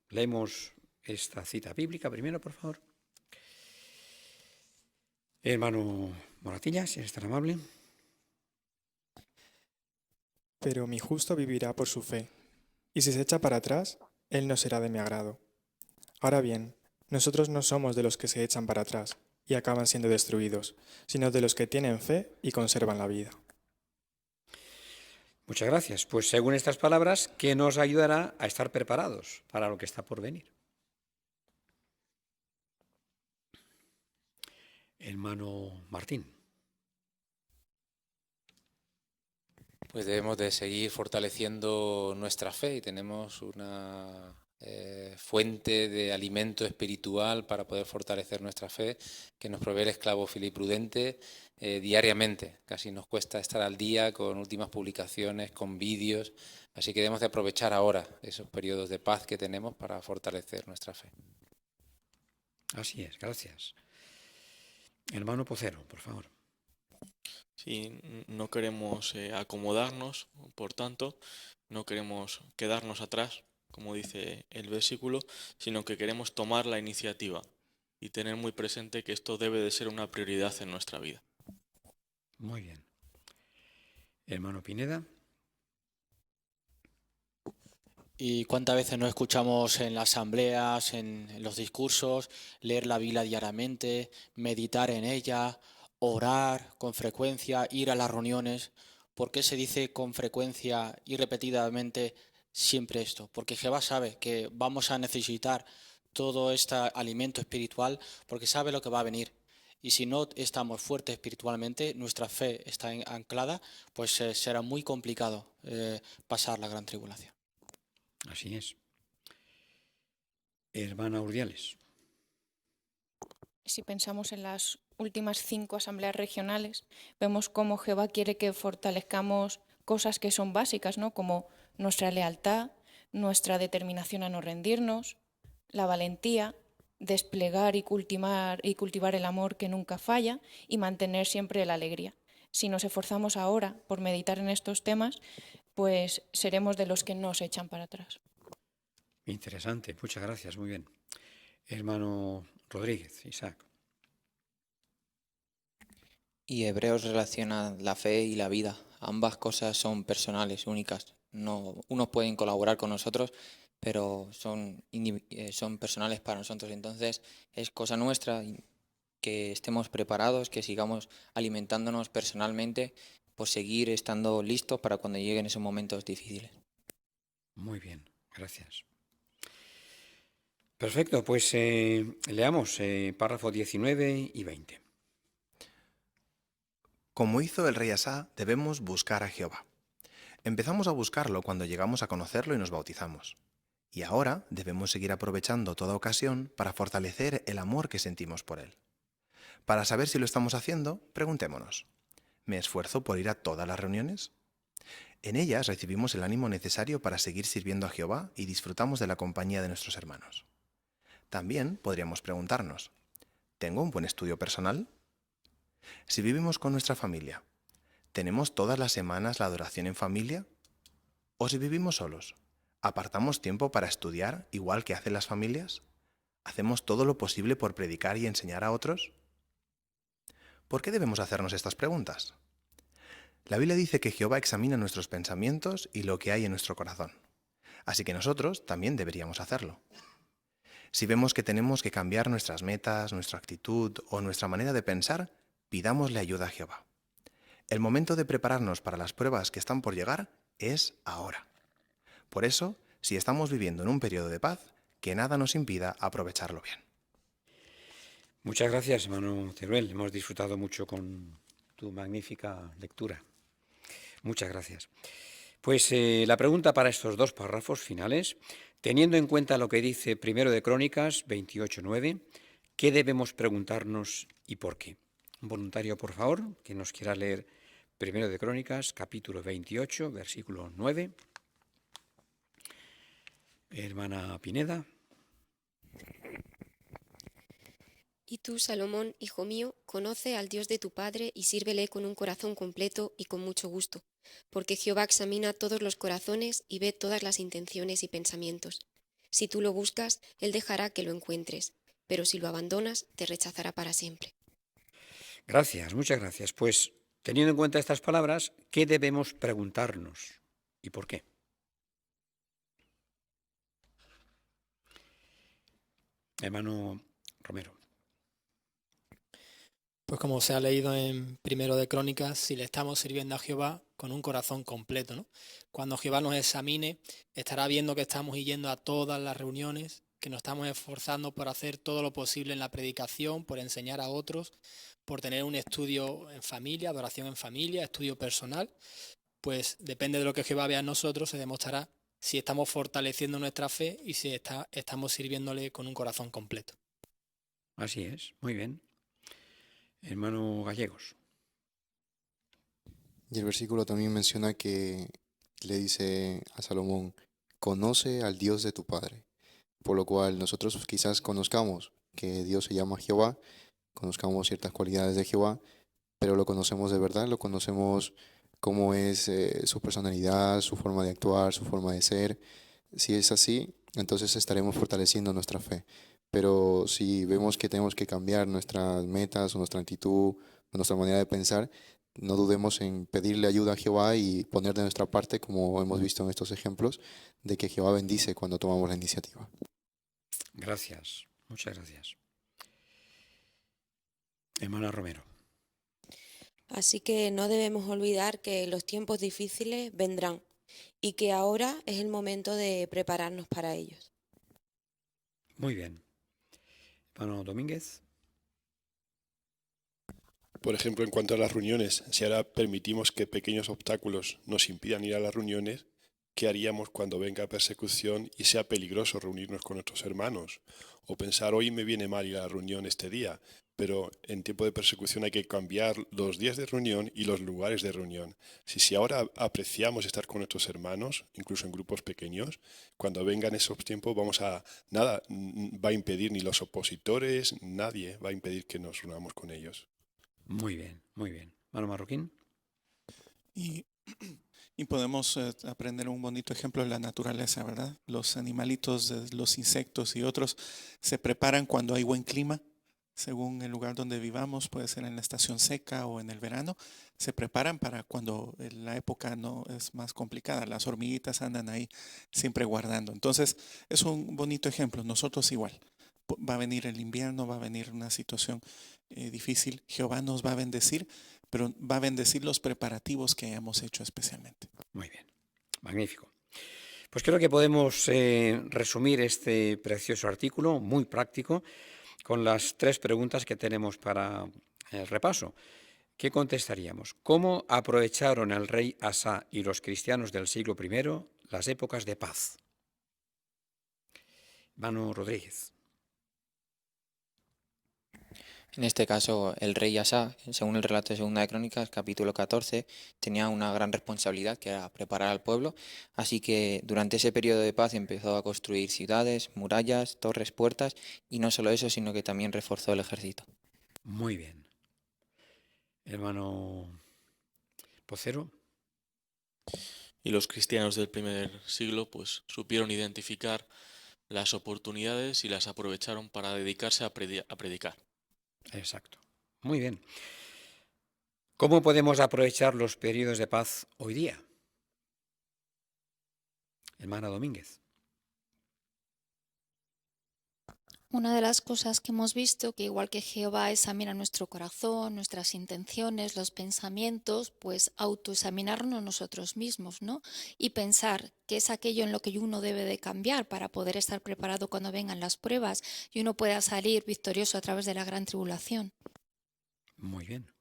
Leemos esta cita bíblica primero, por favor. Hermano Moratillas, si eres tan amable.
Pero mi justo vivirá por su fe, y si se echa para atrás, él no será de mi agrado. Ahora bien, nosotros no somos de los que se echan para atrás y acaban siendo destruidos, sino de los que tienen fe y conservan la vida.
Muchas gracias. Pues según estas palabras, ¿qué nos ayudará a estar preparados para lo que está por venir? Hermano Martín.
Pues debemos de seguir fortaleciendo nuestra fe y tenemos una fuente de alimento espiritual para poder fortalecer nuestra fe que nos provee el esclavo fiel y prudente diariamente. Casi nos cuesta estar al día con últimas publicaciones, con vídeos, así que debemos de aprovechar ahora esos periodos de paz que tenemos para fortalecer nuestra fe.
Así es, gracias. Hermano Pocero, por favor.
Sí, no queremos acomodarnos, por tanto, no queremos quedarnos atrás, como dice el versículo, sino que queremos tomar la iniciativa y tener muy presente que esto debe de ser una prioridad en nuestra vida.
Muy bien. Hermano Pineda.
¿Y cuántas veces no escuchamos en las asambleas, en los discursos, leer la Biblia diariamente, meditar en ella, orar con frecuencia, ir a las reuniones? ¿Por qué se dice con frecuencia y repetidamente siempre esto? Porque Jehová sabe que vamos a necesitar todo este alimento espiritual porque sabe lo que va a venir. Y si no estamos fuertes espiritualmente, nuestra fe está anclada, pues será muy complicado pasar la gran tribulación.
Así es. Hermana Urdiales.
Si pensamos en las últimas 5 asambleas regionales, vemos cómo Jehová quiere que fortalezcamos cosas que son básicas, ¿no? Como nuestra lealtad, nuestra determinación a no rendirnos, la valentía, desplegar y cultivar el amor que nunca falla y mantener siempre la alegría. Si nos esforzamos ahora por meditar en estos temas, pues seremos de los que no se echan para atrás.
Interesante, muchas gracias, muy bien. Hermano Rodríguez, Isaac.
Y Hebreos relaciona la fe y la vida. Ambas cosas son personales, únicas. No, unos pueden colaborar con nosotros, pero son personales para nosotros. Entonces es cosa nuestra que estemos preparados, que sigamos alimentándonos personalmente, por seguir estando listos para cuando lleguen esos momentos difíciles.
Muy bien, gracias. Perfecto, pues leamos párrafo 19 y 20.
Como hizo el rey Asa, debemos buscar a Jehová. Empezamos a buscarlo cuando llegamos a conocerlo y nos bautizamos. Y ahora debemos seguir aprovechando toda ocasión para fortalecer el amor que sentimos por él. Para saber si lo estamos haciendo, preguntémonos: ¿me esfuerzo por ir a todas las reuniones? En ellas recibimos el ánimo necesario para seguir sirviendo a Jehová y disfrutamos de la compañía de nuestros hermanos. También podríamos preguntarnos: ¿tengo un buen estudio personal? Si vivimos con nuestra familia, ¿tenemos todas las semanas la adoración en familia? ¿O si vivimos solos, apartamos tiempo para estudiar igual que hacen las familias? ¿Hacemos todo lo posible por predicar y enseñar a otros? ¿Por qué debemos hacernos estas preguntas? La Biblia dice que Jehová examina nuestros pensamientos y lo que hay en nuestro corazón. Así que nosotros también deberíamos hacerlo. Si vemos que tenemos que cambiar nuestras metas, nuestra actitud o nuestra manera de pensar, pidámosle ayuda a Jehová. El momento de prepararnos para las pruebas que están por llegar es ahora. Por eso, si estamos viviendo en un periodo de paz, que nada nos impida aprovecharlo bien.
Muchas gracias, hermano Teruel. Hemos disfrutado mucho con tu magnífica lectura. Muchas gracias. Pues la pregunta para estos dos párrafos finales, teniendo en cuenta lo que dice 1 de Crónicas 28:9, ¿qué debemos preguntarnos y por qué? Un voluntario, por favor, que nos quiera leer 1 de Crónicas, capítulo 28, versículo 9. Hermana Pineda.
Y tú, Salomón, hijo mío, conoce al Dios de tu Padre y sírvele con un corazón completo y con mucho gusto, porque Jehová examina todos los corazones y ve todas las intenciones y pensamientos. Si tú lo buscas, Él dejará que lo encuentres, pero si lo abandonas, te rechazará para siempre.
Gracias, muchas gracias. Pues teniendo en cuenta estas palabras, ¿qué debemos preguntarnos y por qué? Hermano Romero.
Pues como se ha leído en 1 de Crónicas, si le estamos sirviendo a Jehová con un corazón completo, ¿no? Cuando Jehová nos examine, estará viendo que estamos yendo a todas las reuniones, que nos estamos esforzando por hacer todo lo posible en la predicación, por enseñar a otros, por tener un estudio en familia, adoración en familia, estudio personal. Pues depende de lo que Jehová vea en nosotros, se demostrará si estamos fortaleciendo nuestra fe y si estamos sirviéndole con un corazón completo.
Así es, muy bien. Hermano Gallegos.
Y el versículo también menciona que le dice a Salomón: conoce al Dios de tu Padre. Por lo cual nosotros quizás conozcamos que Dios se llama Jehová, conozcamos ciertas cualidades de Jehová, pero lo conocemos de verdad, lo conocemos cómo es su personalidad, su forma de actuar, su forma de ser. Si es así, entonces estaremos fortaleciendo nuestra fe. Pero si vemos que tenemos que cambiar nuestras metas o nuestra actitud o nuestra manera de pensar, no dudemos en pedirle ayuda a Jehová y poner de nuestra parte, como hemos visto en estos ejemplos, de que Jehová bendice cuando tomamos la iniciativa.
Gracias, muchas gracias. Hermana Romero.
Así que no debemos olvidar que los tiempos difíciles vendrán y que ahora es el momento de prepararnos para ellos.
Muy bien. Hermano Domínguez.
Por ejemplo, en cuanto a las reuniones, si ahora permitimos que pequeños obstáculos nos impidan ir a las reuniones, ¿qué haríamos cuando venga persecución y sea peligroso reunirnos con nuestros hermanos? O pensar, hoy me viene mal ir a la reunión este día, pero en tiempo de persecución hay que cambiar los días de reunión y los lugares de reunión. Si ahora apreciamos estar con nuestros hermanos, incluso en grupos pequeños, cuando vengan esos tiempos nada va a impedir, ni los opositores, nadie va a impedir que nos reunamos con ellos.
Muy bien, muy bien. Hermano Marroquín.
Y podemos aprender un bonito ejemplo de la naturaleza, ¿verdad? Los animalitos, los insectos y otros se preparan cuando hay buen clima según el lugar donde vivamos, puede ser en la estación seca o en el verano, se preparan para cuando la época no es más complicada. Las hormiguitas andan ahí siempre guardando. Entonces, es un bonito ejemplo. Nosotros igual. Va a venir el invierno, va a venir una situación difícil. Jehová nos va a bendecir, pero va a bendecir los preparativos que hayamos hecho especialmente.
Muy bien, magnífico. Pues creo que podemos resumir este precioso artículo, muy práctico, con las 3 preguntas que tenemos para el repaso. ¿Qué contestaríamos? ¿Cómo aprovecharon el rey Asa y los cristianos del siglo I las épocas de paz? Manu Rodríguez.
En este caso, el rey Asa, según el relato de Segunda de Crónicas, capítulo 14, tenía una gran responsabilidad, que era preparar al pueblo, así que durante ese periodo de paz empezó a construir ciudades, murallas, torres, puertas, y no solo eso, sino que también reforzó el ejército.
Muy bien. Hermano Pocero.
Y los cristianos del primer siglo pues supieron identificar las oportunidades y las aprovecharon para dedicarse a predicar.
Exacto. Muy bien. ¿Cómo podemos aprovechar los periodos de paz hoy día? Hermana Domínguez.
Una de las cosas que hemos visto, que igual que Jehová examina nuestro corazón, nuestras intenciones, los pensamientos, pues autoexaminarnos nosotros mismos, ¿no? Y pensar qué es aquello en lo que uno debe de cambiar para poder estar preparado cuando vengan las pruebas y uno pueda salir victorioso a través de la gran tribulación.
Muy bien.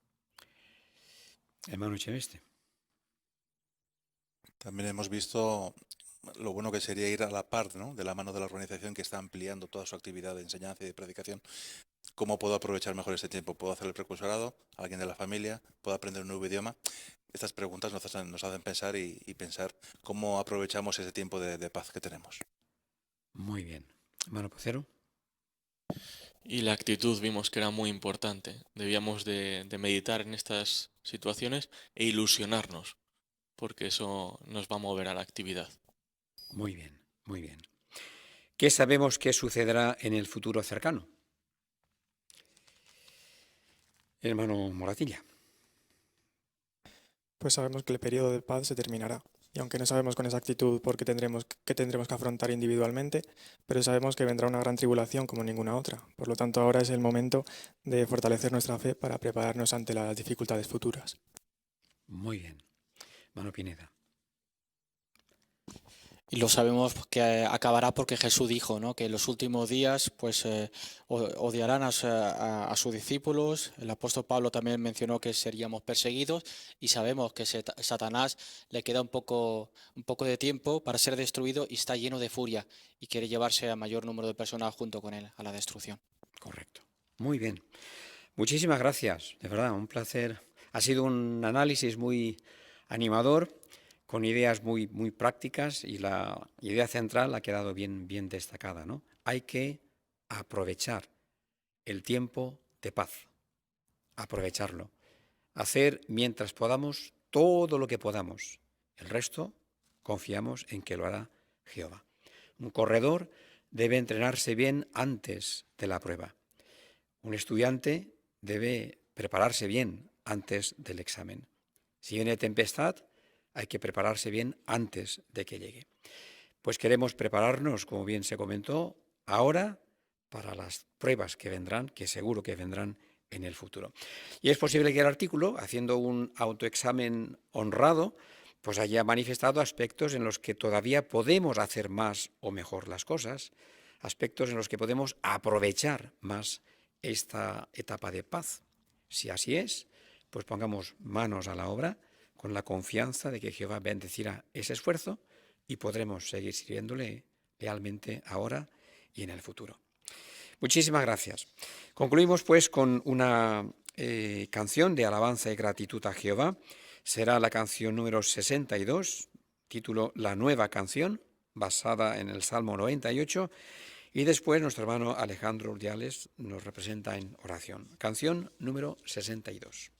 Hermano Cheveste.
También hemos visto lo bueno que sería ir a la par, ¿no?, de la mano de la organización que está ampliando toda su actividad de enseñanza y de predicación. ¿Cómo puedo aprovechar mejor este tiempo? ¿Puedo hacer el precursorado? ¿Alguien de la familia? ¿Puedo aprender un nuevo idioma? Estas preguntas nos hacen pensar y pensar cómo aprovechamos ese tiempo de paz que tenemos.
Muy bien. Hermano Pocero.
Y la actitud vimos que era muy importante. Debíamos de meditar en estas situaciones e ilusionarnos, porque eso nos va a mover a la actividad.
Muy bien, muy bien. ¿Qué sabemos que sucederá en el futuro cercano? Hermano Moratilla.
Pues sabemos que el periodo de paz se terminará. Y aunque no sabemos con exactitud por qué tendremos que afrontar individualmente, pero sabemos que vendrá una gran tribulación como ninguna otra. Por lo tanto, ahora es el momento de fortalecer nuestra fe para prepararnos ante las dificultades futuras.
Muy bien. Hermano Pineda.
Y lo sabemos que acabará porque Jesús dijo, ¿no?, que en los últimos días pues odiarán a sus discípulos. El apóstol Pablo también mencionó que seríamos perseguidos y sabemos que Satanás le queda un poco de tiempo para ser destruido y está lleno de furia y quiere llevarse a mayor número de personas junto con él a la destrucción.
Correcto. Muy bien. Muchísimas gracias. De verdad, un placer. Ha sido un análisis muy animador, con ideas muy, muy prácticas, y la idea central ha quedado bien destacada, ¿no? Hay que aprovechar el tiempo de paz, aprovecharlo, hacer mientras podamos todo lo que podamos. El resto confiamos en que lo hará Jehová. Un corredor debe entrenarse bien antes de la prueba. Un estudiante debe prepararse bien antes del examen. Si viene tempestad, hay que prepararse bien antes de que llegue. Pues queremos prepararnos, como bien se comentó, ahora para las pruebas que vendrán, que seguro que vendrán en el futuro. Y es posible que el artículo, haciendo un autoexamen honrado, pues haya manifestado aspectos en los que todavía podemos hacer más o mejor las cosas, aspectos en los que podemos aprovechar más esta etapa de paz. Si así es, pues pongamos manos a la obra, con la confianza de que Jehová bendecirá ese esfuerzo y podremos seguir sirviéndole lealmente ahora y en el futuro. Muchísimas gracias. Concluimos pues con una canción de alabanza y gratitud a Jehová. Será la canción número 62, título La Nueva Canción, basada en el Salmo 98, y después nuestro hermano Alejandro Urdiales nos representa en oración. Canción número 62.